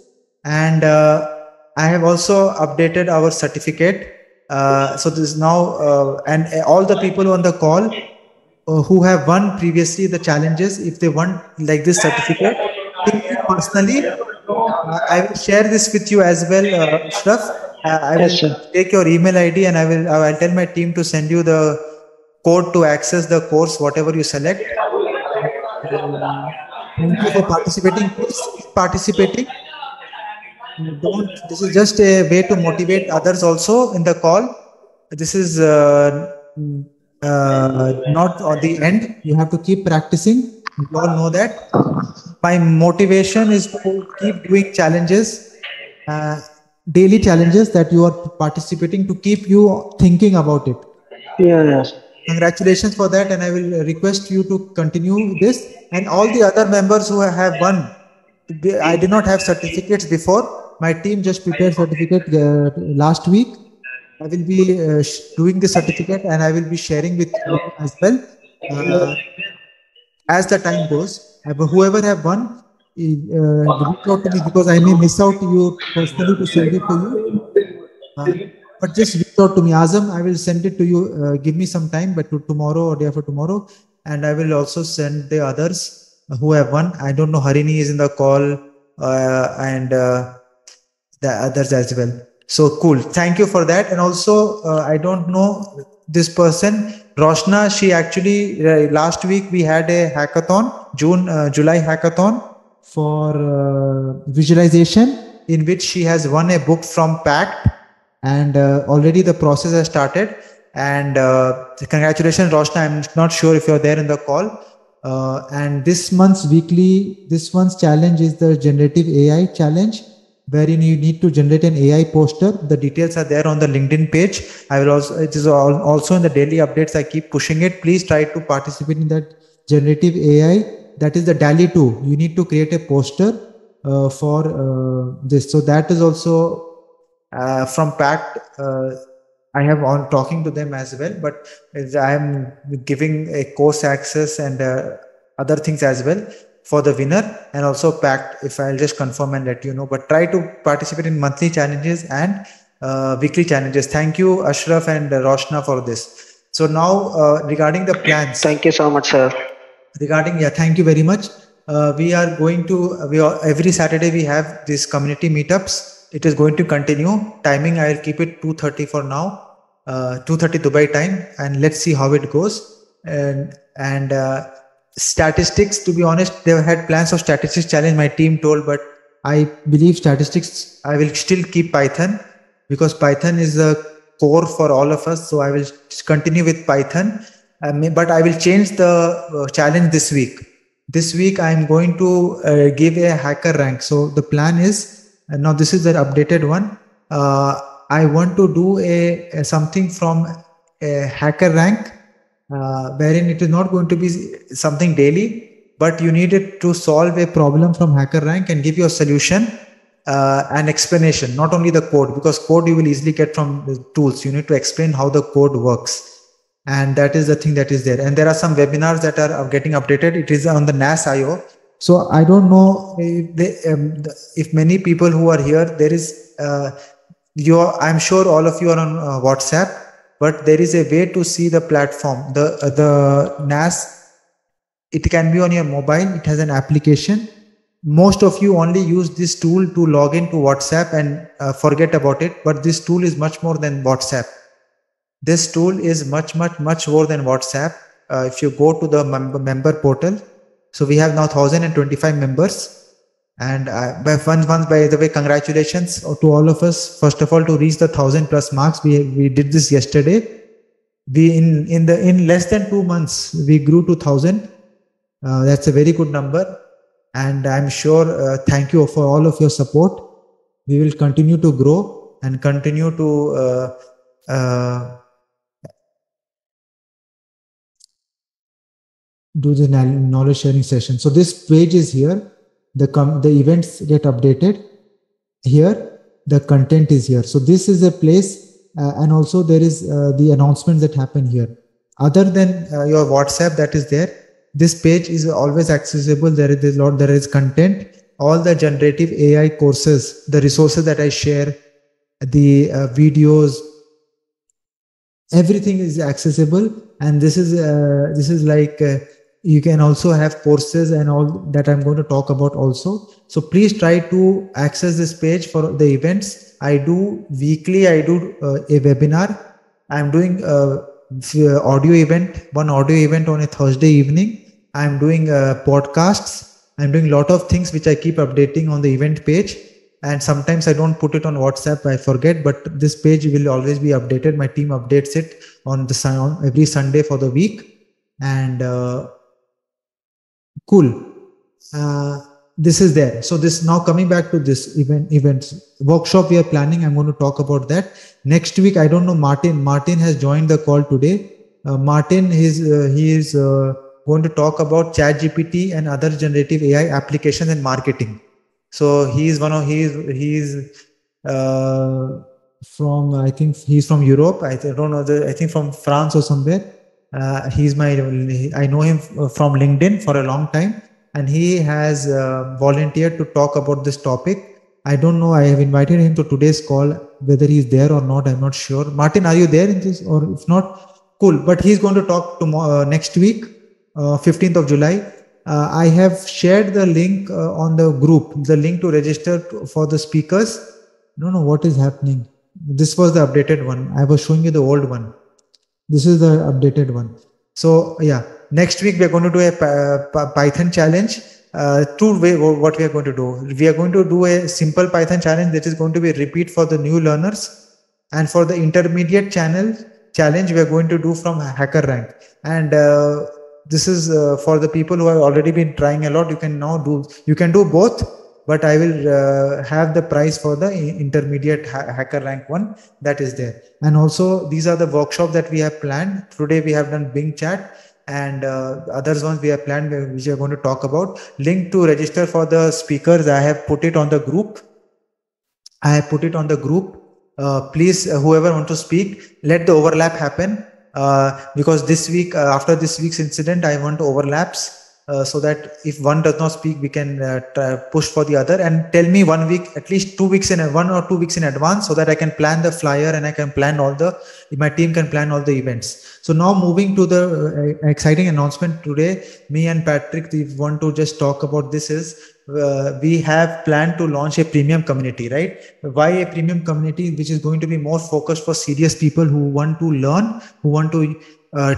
and I have also updated our certificate. So this is now, and all the people on the call who have won previously the challenges, if they want like this certificate, ping me personally. I will share this with you as well, Ashraf. I will take your email ID and I'll tell my team to send you the code to access the course, whatever you select. Thank you for participating. Please keep participating. This is just a way to motivate others also in the call. This is not on the end. You have to keep practicing. You all know that. My motivation is to keep doing challenges, daily challenges that you are participating, to keep you thinking about it. Yes. Congratulations for that, and I will request you to continue this. And all the other members who have won, I did not have certificates before. My team just prepared certificate last week. I will be doing the certificate and I will be sharing with you as well as the time goes. Whoever have won, reach out to me because I may miss out you personally to send it to you. But just reach out to me, Azam. I will send it to you. Give me some time, but tomorrow or day after tomorrow, and I will also send the others who have won. I don't know. Harini is in the call, and the others as well. So cool. Thank you for that. And also, I don't know this person, Roshna. She actually last week we had a hackathon, July hackathon for visualization, in which she has won a book from Pact. And already the process has started. And congratulations, Roshna. I'm not sure if you're there in the call. And this month's challenge is the generative AI challenge, wherein you need to generate an AI poster. The details are there on the LinkedIn page. It is also in the daily updates. I keep pushing it. Please try to participate in that generative AI. That is the DALI 2. You need to create a poster for this. So that is also from Pact. I have on talking to them as well, but I am giving a course access and other things as well for the winner, and also Pact, if I'll just confirm and let you know. But try to participate in monthly challenges and weekly challenges. Thank you, Ashraf and Roshna, for this. So now regarding the plans. Thank you so much, sir. Thank you very much. We are going to, every Saturday we have these community meetups. It is going to continue. Timing, I will keep it 2:30 for now, 2:30 Dubai time, and let's see how it goes. And statistics, to be honest, they had plans of statistics challenge, my team told, but I believe statistics, I will still keep Python because Python is the core for all of us. So I will continue with Python, but I will change the challenge this week. This week I'm going to give a hacker rank. So the plan is, now this is the updated one. I want to do a something from a hacker rank, wherein it is not going to be something daily, but you need it to solve a problem from hacker rank and give you a solution, an explanation, not only the code, because code you will easily get from the tools. You need to explain how the code works. and that is the thing that is there. And there are some webinars that are getting updated. It is on the NAS.io. So I don't know if many people who are here, there is I'm sure all of you are on WhatsApp, but there is a way to see the platform. The NAS, it can be on your mobile. It has an application. Most of you only use this tool to log into WhatsApp and forget about it. But this tool is much more than WhatsApp. This tool is much more than WhatsApp. If you go to the member portal, so we have now 1025 members. And by the way, congratulations to all of us. First of all, to reach the 1000+ marks, we did this yesterday. We in less than 2 months we grew to 1000. That's a very good number, and I'm sure. Thank you for all of your support. We will continue to grow and continue to do the knowledge sharing session. So this page is here. The events get updated here. The content is here. So this is a place, and also there is the announcements that happen here. Other than your WhatsApp that is there, this page is always accessible. There is content, all the generative AI courses, the resources that I share, the videos, everything is accessible. And this is like you can also have courses and all that I'm going to talk about also. So please try to access this page for the events. I do weekly, I do a webinar. I'm doing audio event, one audio event on a Thursday evening. I'm doing podcasts. I'm doing a lot of things which I keep updating on the event page. And sometimes I don't put it on WhatsApp, I forget, but this page will always be updated. My team updates it on every Sunday for the week. And cool. This is there. So this now coming back to this events workshop we are planning. I'm going to talk about that next week. I don't know, Martin has joined the call today. Martin he is going to talk about ChatGPT and other generative AI applications in marketing. So he's from, I think he's from Europe. I don't know, I think from France or somewhere. I know him from LinkedIn for a long time, and he has volunteered to talk about this topic. I don't know. I have invited him to today's call. Whether he's there or not, I'm not sure. Martin, are you there in this? Or if not, cool. But he's going to talk tomorrow, next week, 15th of July. I have shared the link on the group, the link to register for the speakers. I don't know what is happening. This was the updated one. I was showing you the old one. This is the updated one. So yeah, next week we're going to do a Python challenge. What we are going to do. We are going to do a simple Python challenge that is going to be a repeat for the new learners. And for the intermediate challenge, we are going to do from HackerRank. And this is for the people who have already been trying a lot. You can do both. But I will have the price for the intermediate HackerRank one that is there. And also these are the workshops that we have planned. Today we have done Bing Chat, and others ones we have planned which we are going to talk about. Link to register for the speakers, I have put it on the group. Please, whoever want to speak, let the overlap happen. Because this week, after this week's incident, I want overlaps. So that if one does not speak, we can push for the other. And tell me 1 week, at least 2 weeks 1 or 2 weeks in advance, so that I can plan the flyer and I can plan my team can plan all the events. So now moving to the exciting announcement today, me and Patrick, we want to just talk about this is, we have planned to launch a premium community, right? Why a premium community? Which is going to be more focused for serious people who want to learn, who want to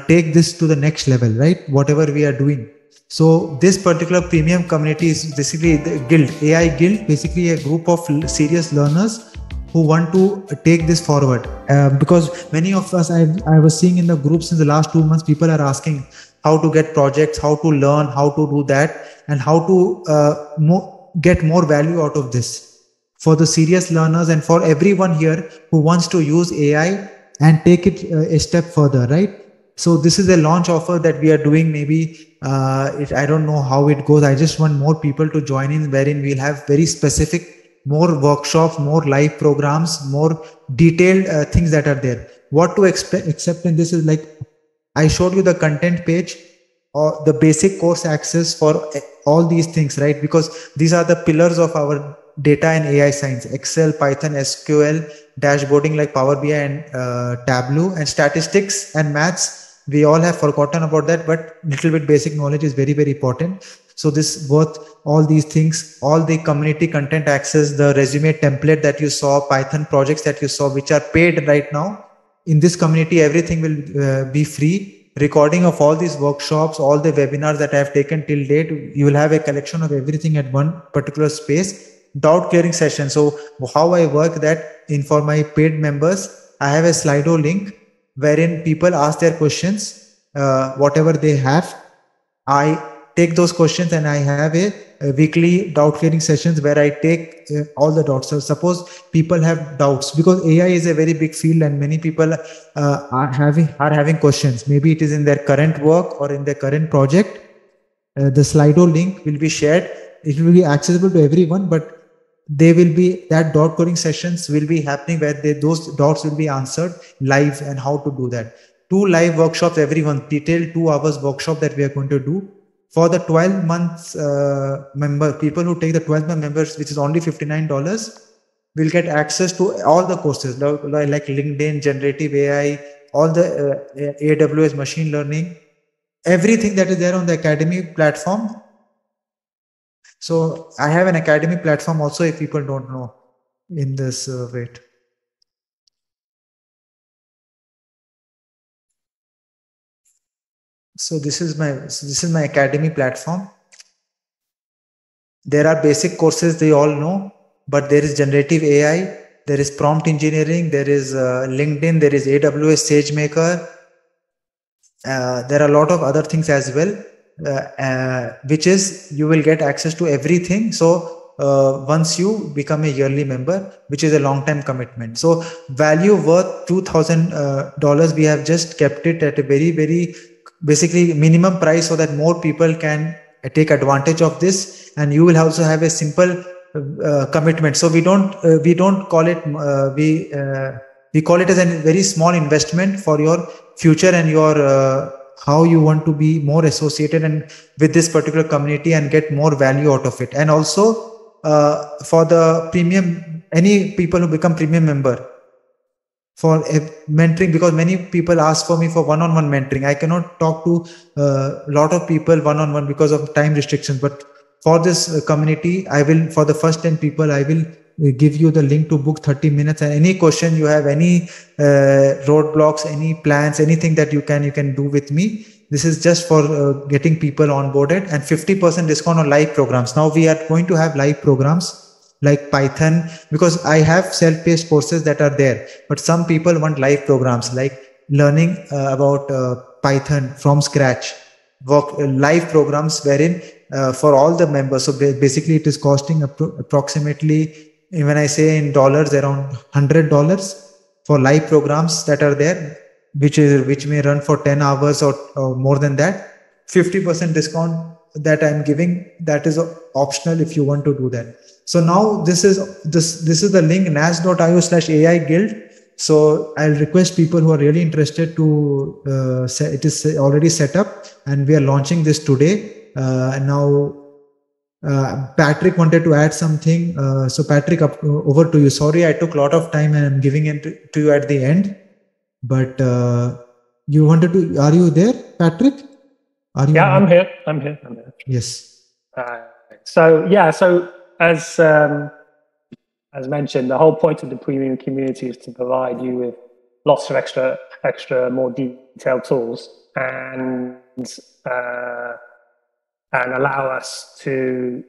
take this to the next level, right? Whatever we are doing. So this particular premium community is basically the guild, AI guild, basically a group of serious learners who want to take this forward. Because many of us, I was seeing in the groups in the last 2 months, people are asking how to get projects, how to learn, how to do that, and how to get more value out of this for the serious learners and for everyone here who wants to use AI and take it a step further, right? So this is a launch offer that we are doing. Maybe I don't know how it goes. I just want more people to join in, wherein we'll have very specific, more workshops, more live programs, more detailed things that are there. What to accept in this is like I showed you the content page or the basic course access for all these things, right? Because these are the pillars of our data and AI science: Excel, Python, SQL, dashboarding like Power BI and Tableau, and statistics and maths. We all have forgotten about that, but little bit basic knowledge is very, very important. So this both all these things, all the community content access, the resume template that you saw, Python projects that you saw, which are paid right now. In this community, everything will be free. Recording of all these workshops, all the webinars that I have taken till date, you will have a collection of everything at one particular space. Doubt clearing session. So how I work that in for my paid members, I have a Slido link wherein people ask their questions, whatever they have. I take those questions and I have a weekly doubt clearing sessions where I take all the doubts. So suppose people have doubts, because AI is a very big field and many people are having questions. Maybe it is in their current work or in their current project. The Slido link will be shared. It will be accessible to everyone, but they will be that dot coding sessions will be happening where those dots will be answered live, and how to do that. 2 live workshops every month, detailed 2 hours workshop that we are going to do for the 12 months people who take the 12-month members, which is only $59, will get access to all the courses like LinkedIn, generative AI, all the AWS machine learning, everything that is there on the Academy platform. So I have an Academy platform also, if people don't know in this wait. So this is my Academy platform. There are basic courses they all know, but there is generative AI, there is prompt engineering, there is LinkedIn, there is AWS SageMaker. There are a lot of other things as well, which is you will get access to everything. So once you become a yearly member, which is a long-term commitment. So value worth $2,000. We have just kept it at a very, very basically minimum price so that more people can take advantage of this, and you will also have a simple commitment. So we don't call it we call it as a very small investment for your future and your how you want to be more associated and with this particular community and get more value out of it. And also for the premium, any people who become premium member for mentoring, because many people ask for me for one-on-one mentoring. I cannot talk to a lot of people one-on-one because of time restrictions, but for this community, I will, for the first 10 people, I will give you the link to book 30 minutes, and any question you have, any roadblocks, any plans, anything that you can do with me. This is just for getting people onboarded, and 50% discount on live programs. Now we are going to have live programs like Python, because I have self-paced courses that are there, but some people want live programs like learning about Python from scratch, live programs wherein for all the members. So basically it is costing approximately, when I say in dollars, around $100 for live programs that are there, which may run for 10 hours or more than that. 50% discount that I'm giving, that is optional if you want to do that. So now this is the link, nas.io/AI guild. So I'll request people who are really interested to it is already set up, and we are launching this today. And now Patrick wanted to add something. So Patrick, over to you. Sorry, I took a lot of time and I'm giving it to you at the end. But you wanted to, are you there, Patrick? Are you? Yeah, I'm here. Yes. So as mentioned, the whole point of the premium community is to provide you with lots of extra more detailed tools and allow us to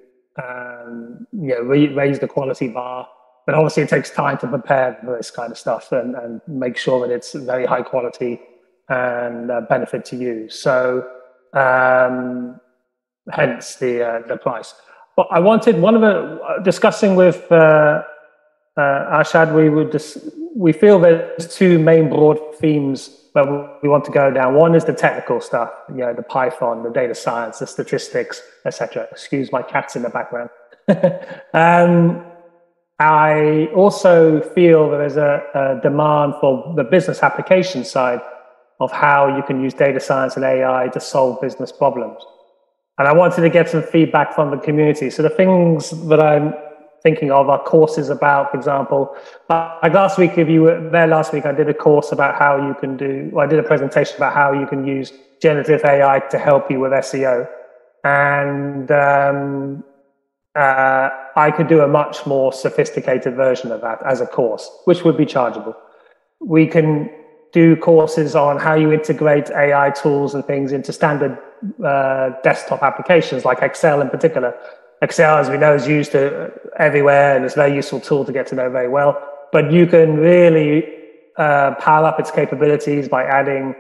raise the quality bar. But obviously it takes time to prepare for this kind of stuff and make sure that it's very high quality and benefit to you. So hence the price. But I wanted discussing with Arshad, we feel there's two main broad themes that we want to go down. One is the technical stuff, the Python, the data science, the statistics, etc. Excuse my cats in the background. I also feel that there's a demand for the business application side, of how you can use data science and AI to solve business problems. And I wanted to get some feedback from the community. So the things that I'm thinking of are courses about, for example, like last week, if you were there last week, I did a course about how you can I did a presentation about how you can use generative AI to help you with SEO. And I could do a much more sophisticated version of that as a course, which would be chargeable. We can do courses on how you integrate AI tools and things into standard desktop applications, like Excel in particular. Excel, as we know, is used everywhere, and it's a very useful tool to get to know very well. But you can really power up its capabilities by adding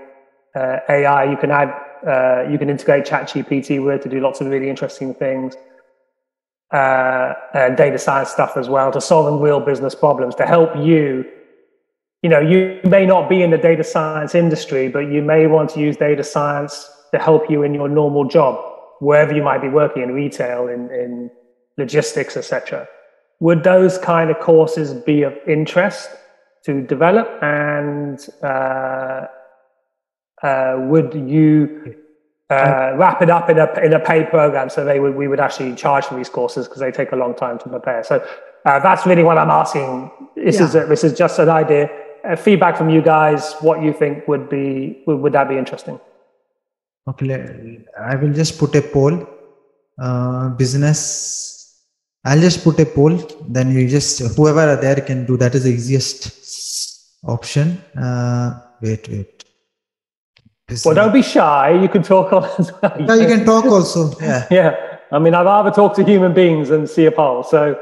AI. You can integrate ChatGPT with it to do lots of really interesting things. And data science stuff as well, to solving real business problems, to help you. You know, you may not be in the data science industry, but you may want to use data science to help you in your normal job, wherever you might be working, in retail, in logistics, etc. Would those kind of courses be of interest to develop? And would you wrap it up in a paid program, so we would actually charge for these courses because they take a long time to prepare? So that's really what I'm asking. This is just an idea. Feedback from you guys. What you think would that be interesting? Okay, I will just put a poll. Business. I'll just put a poll. Then you just whoever are there can do. That is the easiest option. Wait. Business. Well, don't be shy. You can talk on as well. Yeah, you can talk also. Yeah. Yeah. I mean, I'd rather talk to human beings than see a poll. So,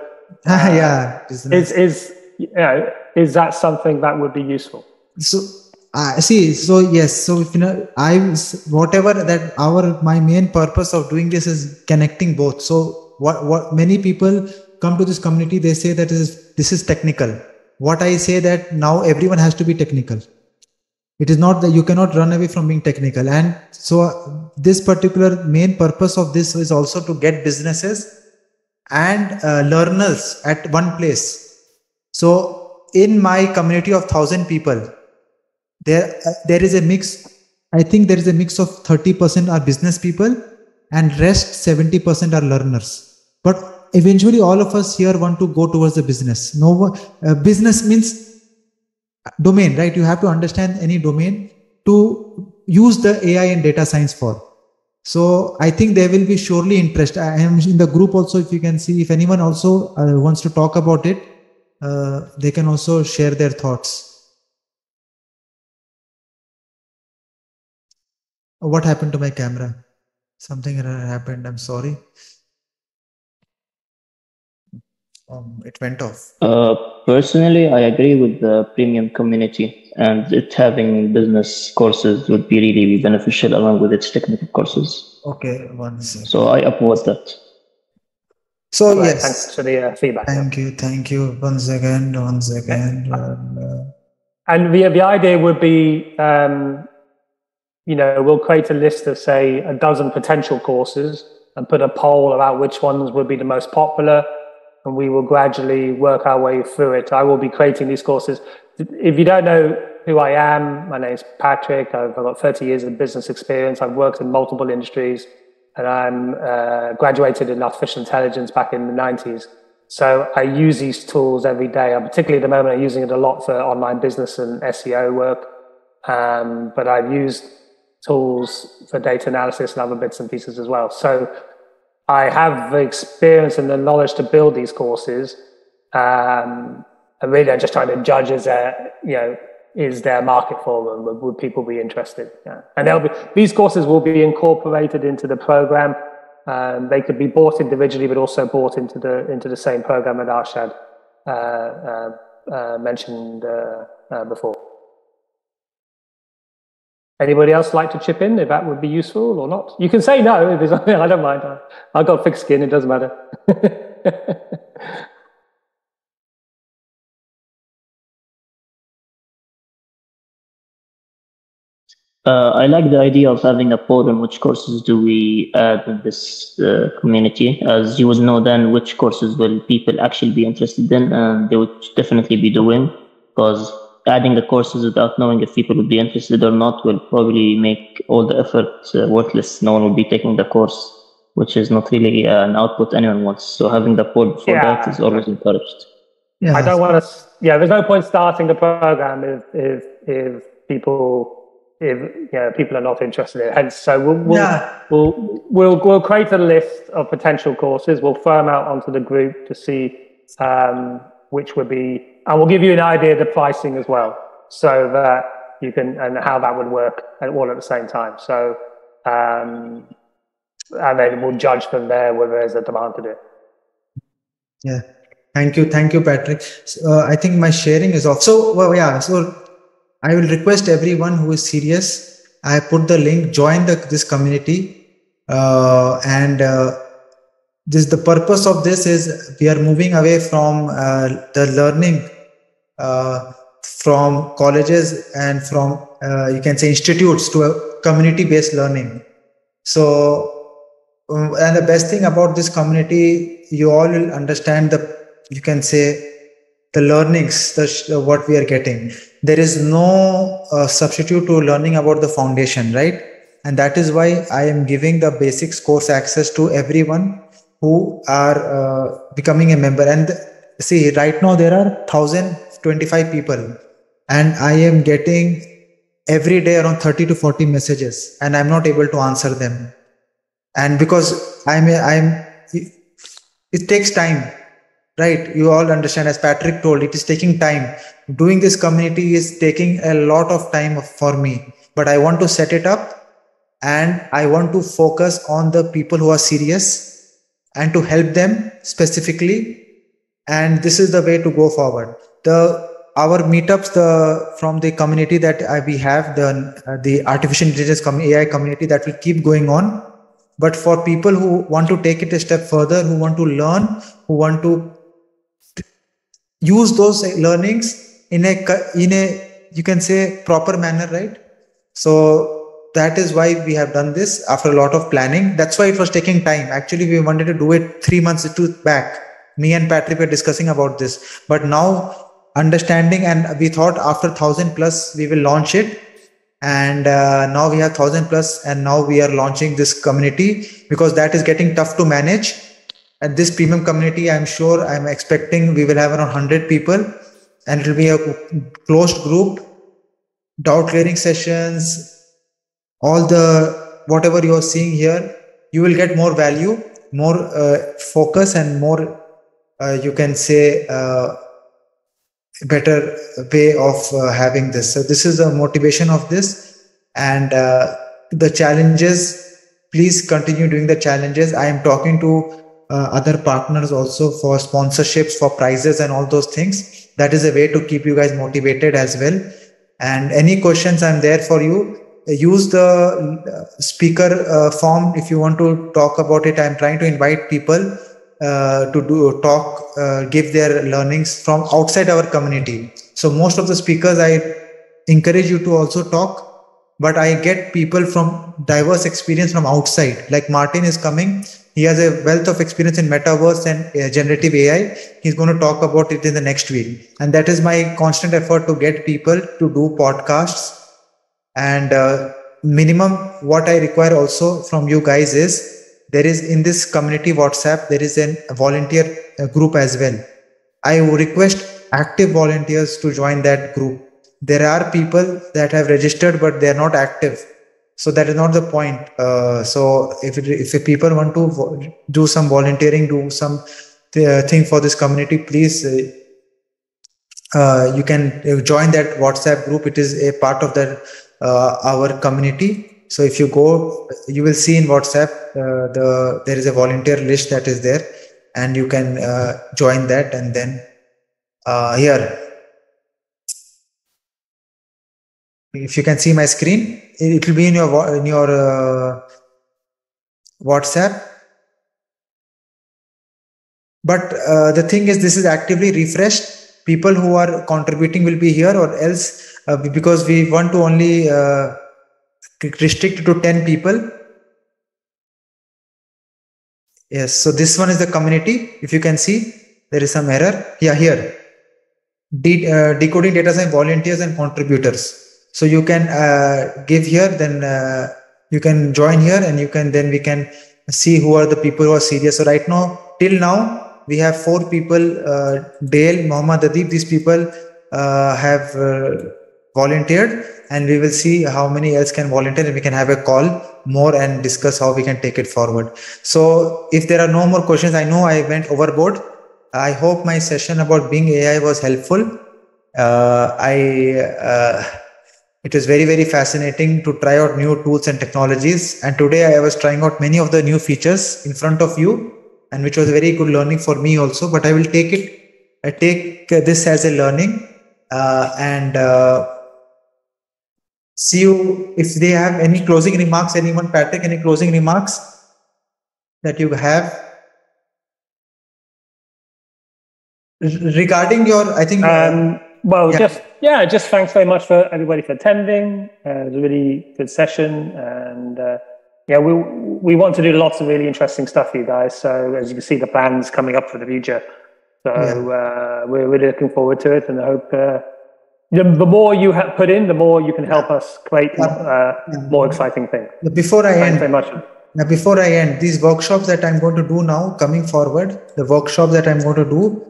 yeah. Business. Is that something that would be useful? So, see. So yes. So if my main purpose of doing this is connecting both. So what many people come to this community, they say that this is technical. What I say that now everyone has to be technical. It is not that you cannot run away from being technical. And so this particular main purpose of this is also to get businesses and learners at one place. So in my community of 1,000 people, there is a mix. I think there is a mix of 30% are business people and rest 70% are learners. But eventually all of us here want to go towards the business. Business means domain, right? You have to understand any domain to use the AI and data science for. So I think there will be surely interest. I am in the group also. If you can see, if anyone also wants to talk about it, they can also share their thoughts. What happened to my camera? Something happened. I'm sorry. It went off. Personally, I agree with the premium community, and it having business courses would be really beneficial along with its technical courses. Okay, one second. So I upvote that. So right, yes. Thanks for the feedback. Thank you. One second. And the idea would be, we'll create a list of, say, a dozen potential courses and put a poll about which ones would be the most popular. And we will gradually work our way through it. I will be creating these courses. If you don't know who I am, my name is Patrick. I've got 30 years of business experience. I've worked in multiple industries, and I'm graduated in artificial intelligence back in the 90s. So I use these tools every day. Particularly at the moment, I'm using it a lot for online business and SEO work. But I've used tools for data analysis and other bits and pieces as well. So I have the experience and the knowledge to build these courses. And really, I'm just trying to judge is there a market for them? Would people be interested? Yeah. And these courses will be incorporated into the program. They could be bought individually, but also bought into the same program that Arshad mentioned before. Anybody else like to chip in if that would be useful or not? You can say no. If I don't mind. I've got thick skin. It doesn't matter. I like the idea of having a poll on which courses do we add in this community, as you would know then which courses will people actually be interested in, and they would definitely be doing, because adding the courses without knowing if people would be interested or not will probably make all the effort worthless. No one will be taking the course, which is not really an output anyone wants. So having the poll before that is always encouraged. Yeah. I don't want to. Yeah, there's no point starting the program if people are not interested in it. Hence, so we'll create a list of potential courses. We'll throw them out onto the group to see which would be, and we'll give you an idea of the pricing as well, so that you can, and how that would work all at the same time. So, and then we'll judge from there whether there's a demand to do it. Yeah. Thank you, Patrick. I think my sharing is off. So, so I will request everyone who is serious. I put the link. Join this community, and the purpose of this is we are moving away from the learning from colleges and from you can say institutes to a community-based learning. So, and the best thing about this community, you all will understand you can say the learnings, what we are getting. There is no substitute to learning about the foundation, right? And that is why I am giving the basics course access to everyone who are becoming a member. And see, right now there are 1,025 people, and I am getting every day around 30 to 40 messages, and I'm not able to answer them. And because it takes time. Right, you all understand, as Patrick told, it is taking time. Doing this community is taking a lot of time for me, but I want to set it up, and I want to focus on the people who are serious and to help them specifically. And this is the way to go forward. Our meetups, from the community that we have, the artificial intelligence AI community, that will keep going on. But for people who want to take it a step further, who want to learn, who want to use those learnings in a you can say proper manner, right? So that is why we have done this after a lot of planning. That's why it was taking time. Actually, we wanted to do it 3 months back. Me and Patrick were discussing about this, but now understanding, and we thought after 1,000 plus we will launch it. And now we have 1,000 plus, and now we are launching this community because that is getting tough to manage. At this premium community, I'm expecting we will have around 100 people, and it will be a closed group, doubt clearing sessions, all whatever you are seeing here. You will get more value, more focus, and more you can say better way of having this. So this is the motivation of this, and the challenges. Please continue doing the challenges. I am talking to other partners also for sponsorships, for prizes, and all those things. That is a way to keep you guys motivated as well. And any questions, I'm there for you. Use the speaker form if you want to talk about it. I'm trying to invite people to give their learnings from outside our community. So most of the speakers, I encourage you to also talk, but I get people from diverse experience from outside. Like Martin is coming. He has a wealth of experience in metaverse and generative AI. He's going to talk about it in the next week. And that is my constant effort to get people to do podcasts. And minimum what I require also from you guys is, there is in this community WhatsApp, there is a volunteer group as well. I request active volunteers to join that group. There are people that have registered, but they are not active. So that is not the point. So if people want to do some volunteering, do some thing for this community, please, you can join that WhatsApp group. It is a part of our community. So if you go, you will see in WhatsApp, there is a volunteer list that is there, and you can join that. And then here, if you can see my screen, it will be in your WhatsApp. But the thing is, this is actively refreshed. People who are contributing will be here, or else because we want to only restrict to 10 people. Yes, so this one is the community. If you can see, there is some error. Yeah, here. decoding data science volunteers and contributors. So you can give here, then you can join here, and you can then we can see who are the people who are serious. So right now, till now, we have 4 people: Dale, Mohammad, Adib. These people have volunteered, and we will see how many else can volunteer, and we can have a call more and discuss how we can take it forward. So if there are no more questions, I know I went overboard. I hope my session about Bing AI was helpful. It was very, very fascinating to try out new tools and technologies. And today I was trying out many of the new features in front of you, and which was very good learning for me also. But I will take this as a learning, and see you if they have any closing remarks. Anyone, Patrick, any closing remarks that you have? Regarding your, I think. Just thanks very much for everybody for attending. It was a really good session, and we want to do lots of really interesting stuff for you guys. So as you can see, the plans coming up for the future. So we're really looking forward to it, and I hope the more you put in, the more you can help us create more exciting things. Before I Thanks end, very much. Now, before I end, these workshops that I'm going to do now, coming forward, the workshops that I'm going to do,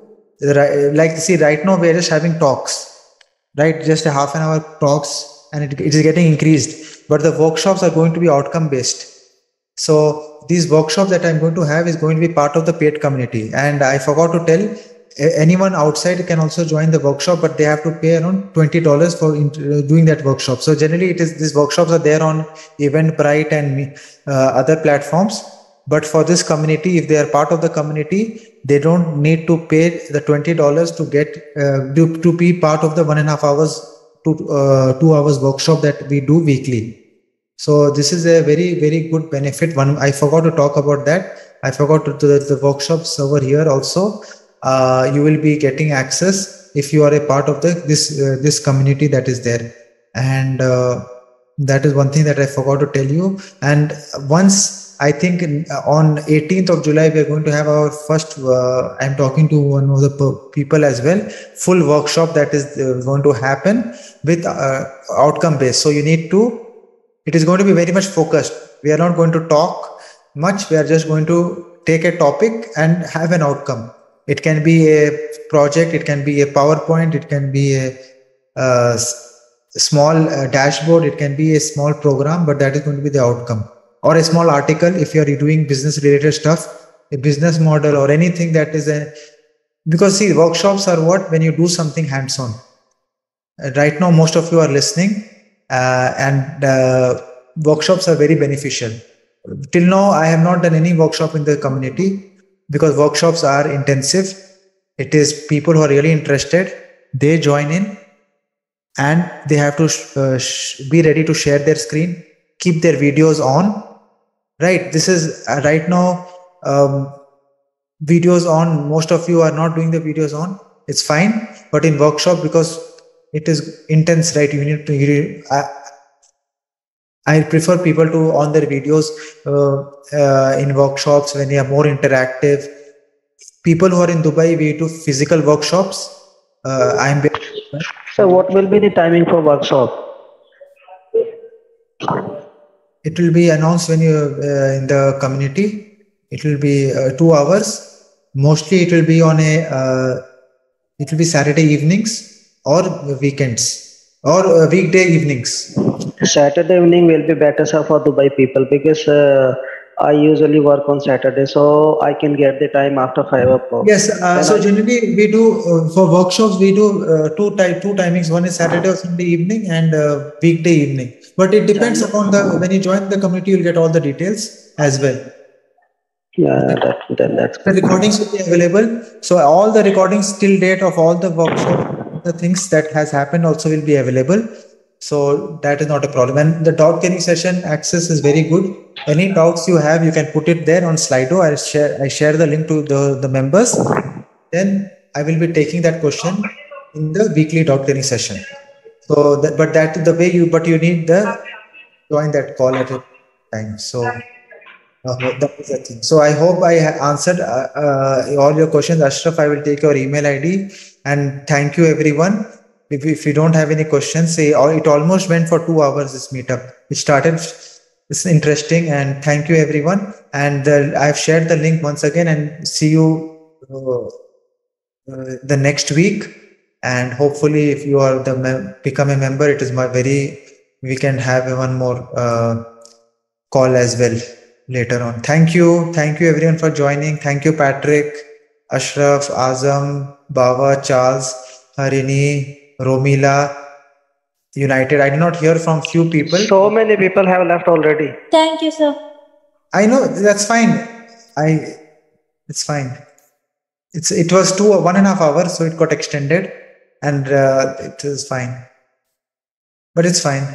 like see, right now we're just having talks, right? Just a half an hour talks, and it is getting increased. But the workshops are going to be outcome based. So these workshops that I'm going to have is going to be part of the paid community. And I forgot to tell, anyone outside can also join the workshop, but they have to pay around $20 for doing that workshop. So generally, these workshops are there on Eventbrite and other platforms. But for this community, if they are part of the community, they don't need to pay the $20 to get to be part of the 1.5 hours to 2 hours workshop that we do weekly. So this is a very, very good benefit. I forgot to talk about that. I forgot to the workshops over here also. You will be getting access if you are a part of this community that is there. And that is one thing that I forgot to tell you. And once, I think on 18th of July, we are going to have our first, I'm talking to one of the people as well, full workshop that is going to happen with outcome based. So it is going to be very much focused. We are not going to talk much. We are just going to take a topic and have an outcome. It can be a project, it can be a PowerPoint, it can be a small dashboard, it can be a small program, but that is going to be the outcome. Or a small article if you are doing business related stuff, a business model or anything that is because see, workshops are what? When you do something hands-on. Right now, most of you are listening, and workshops are very beneficial. Till now, I have not done any workshop in the community because workshops are intensive. It is people who are really interested. They join in and they have to be ready to share their screen, keep their videos on. Right. This is right now, videos on. Most of you are not doing the videos on. It's fine. But in workshop, because it is intense, right? You need to, I prefer people to on their videos in workshops when they are more interactive. People who are in Dubai, we do physical workshops. So what will be the timing for workshop? It will be announced when you in the community. It will be 2 hours. Mostly it will be on it will be Saturday evenings or weekends or weekday evenings. Saturday evening will be better, sir, for Dubai people, because I usually work on Saturday, so I can get the time after 5 o'clock. Yes. So generally we do for workshops, we do two timings. One is Saturday or Sunday evening and weekday evening. But it depends upon when you join the community, you'll get all the details as well. Yeah, that's the recordings will be available. So all the recordings till date of all the workshops, the things that has happened also will be available. So that is not a problem. And the doubt clearing session access is very good. Any doubts you have, you can put it there on Slido. I share the link to the members. Then I will be taking that question in the weekly doubt clearing session. So you need join that call at a time. So that is the thing. So I hope I answered all your questions. Ashraf, I will take your email ID And thank you everyone. If you don't have any questions, say, it almost went for 2 hours, this meetup. It started, it's interesting, and thank you everyone. And I've shared the link once again, and see you the next week. And hopefully if you are become a member, it is we can have one more call as well later on. Thank you everyone for joining. Thank you Patrick, Ashraf, Azam, Baba, Charles, Harini, Romila, United. I did not hear from few people. So many people have left already. Thank you, sir. I know, that's fine. It's fine. It was 1.5 hours, so it got extended, and it is fine. But it's fine.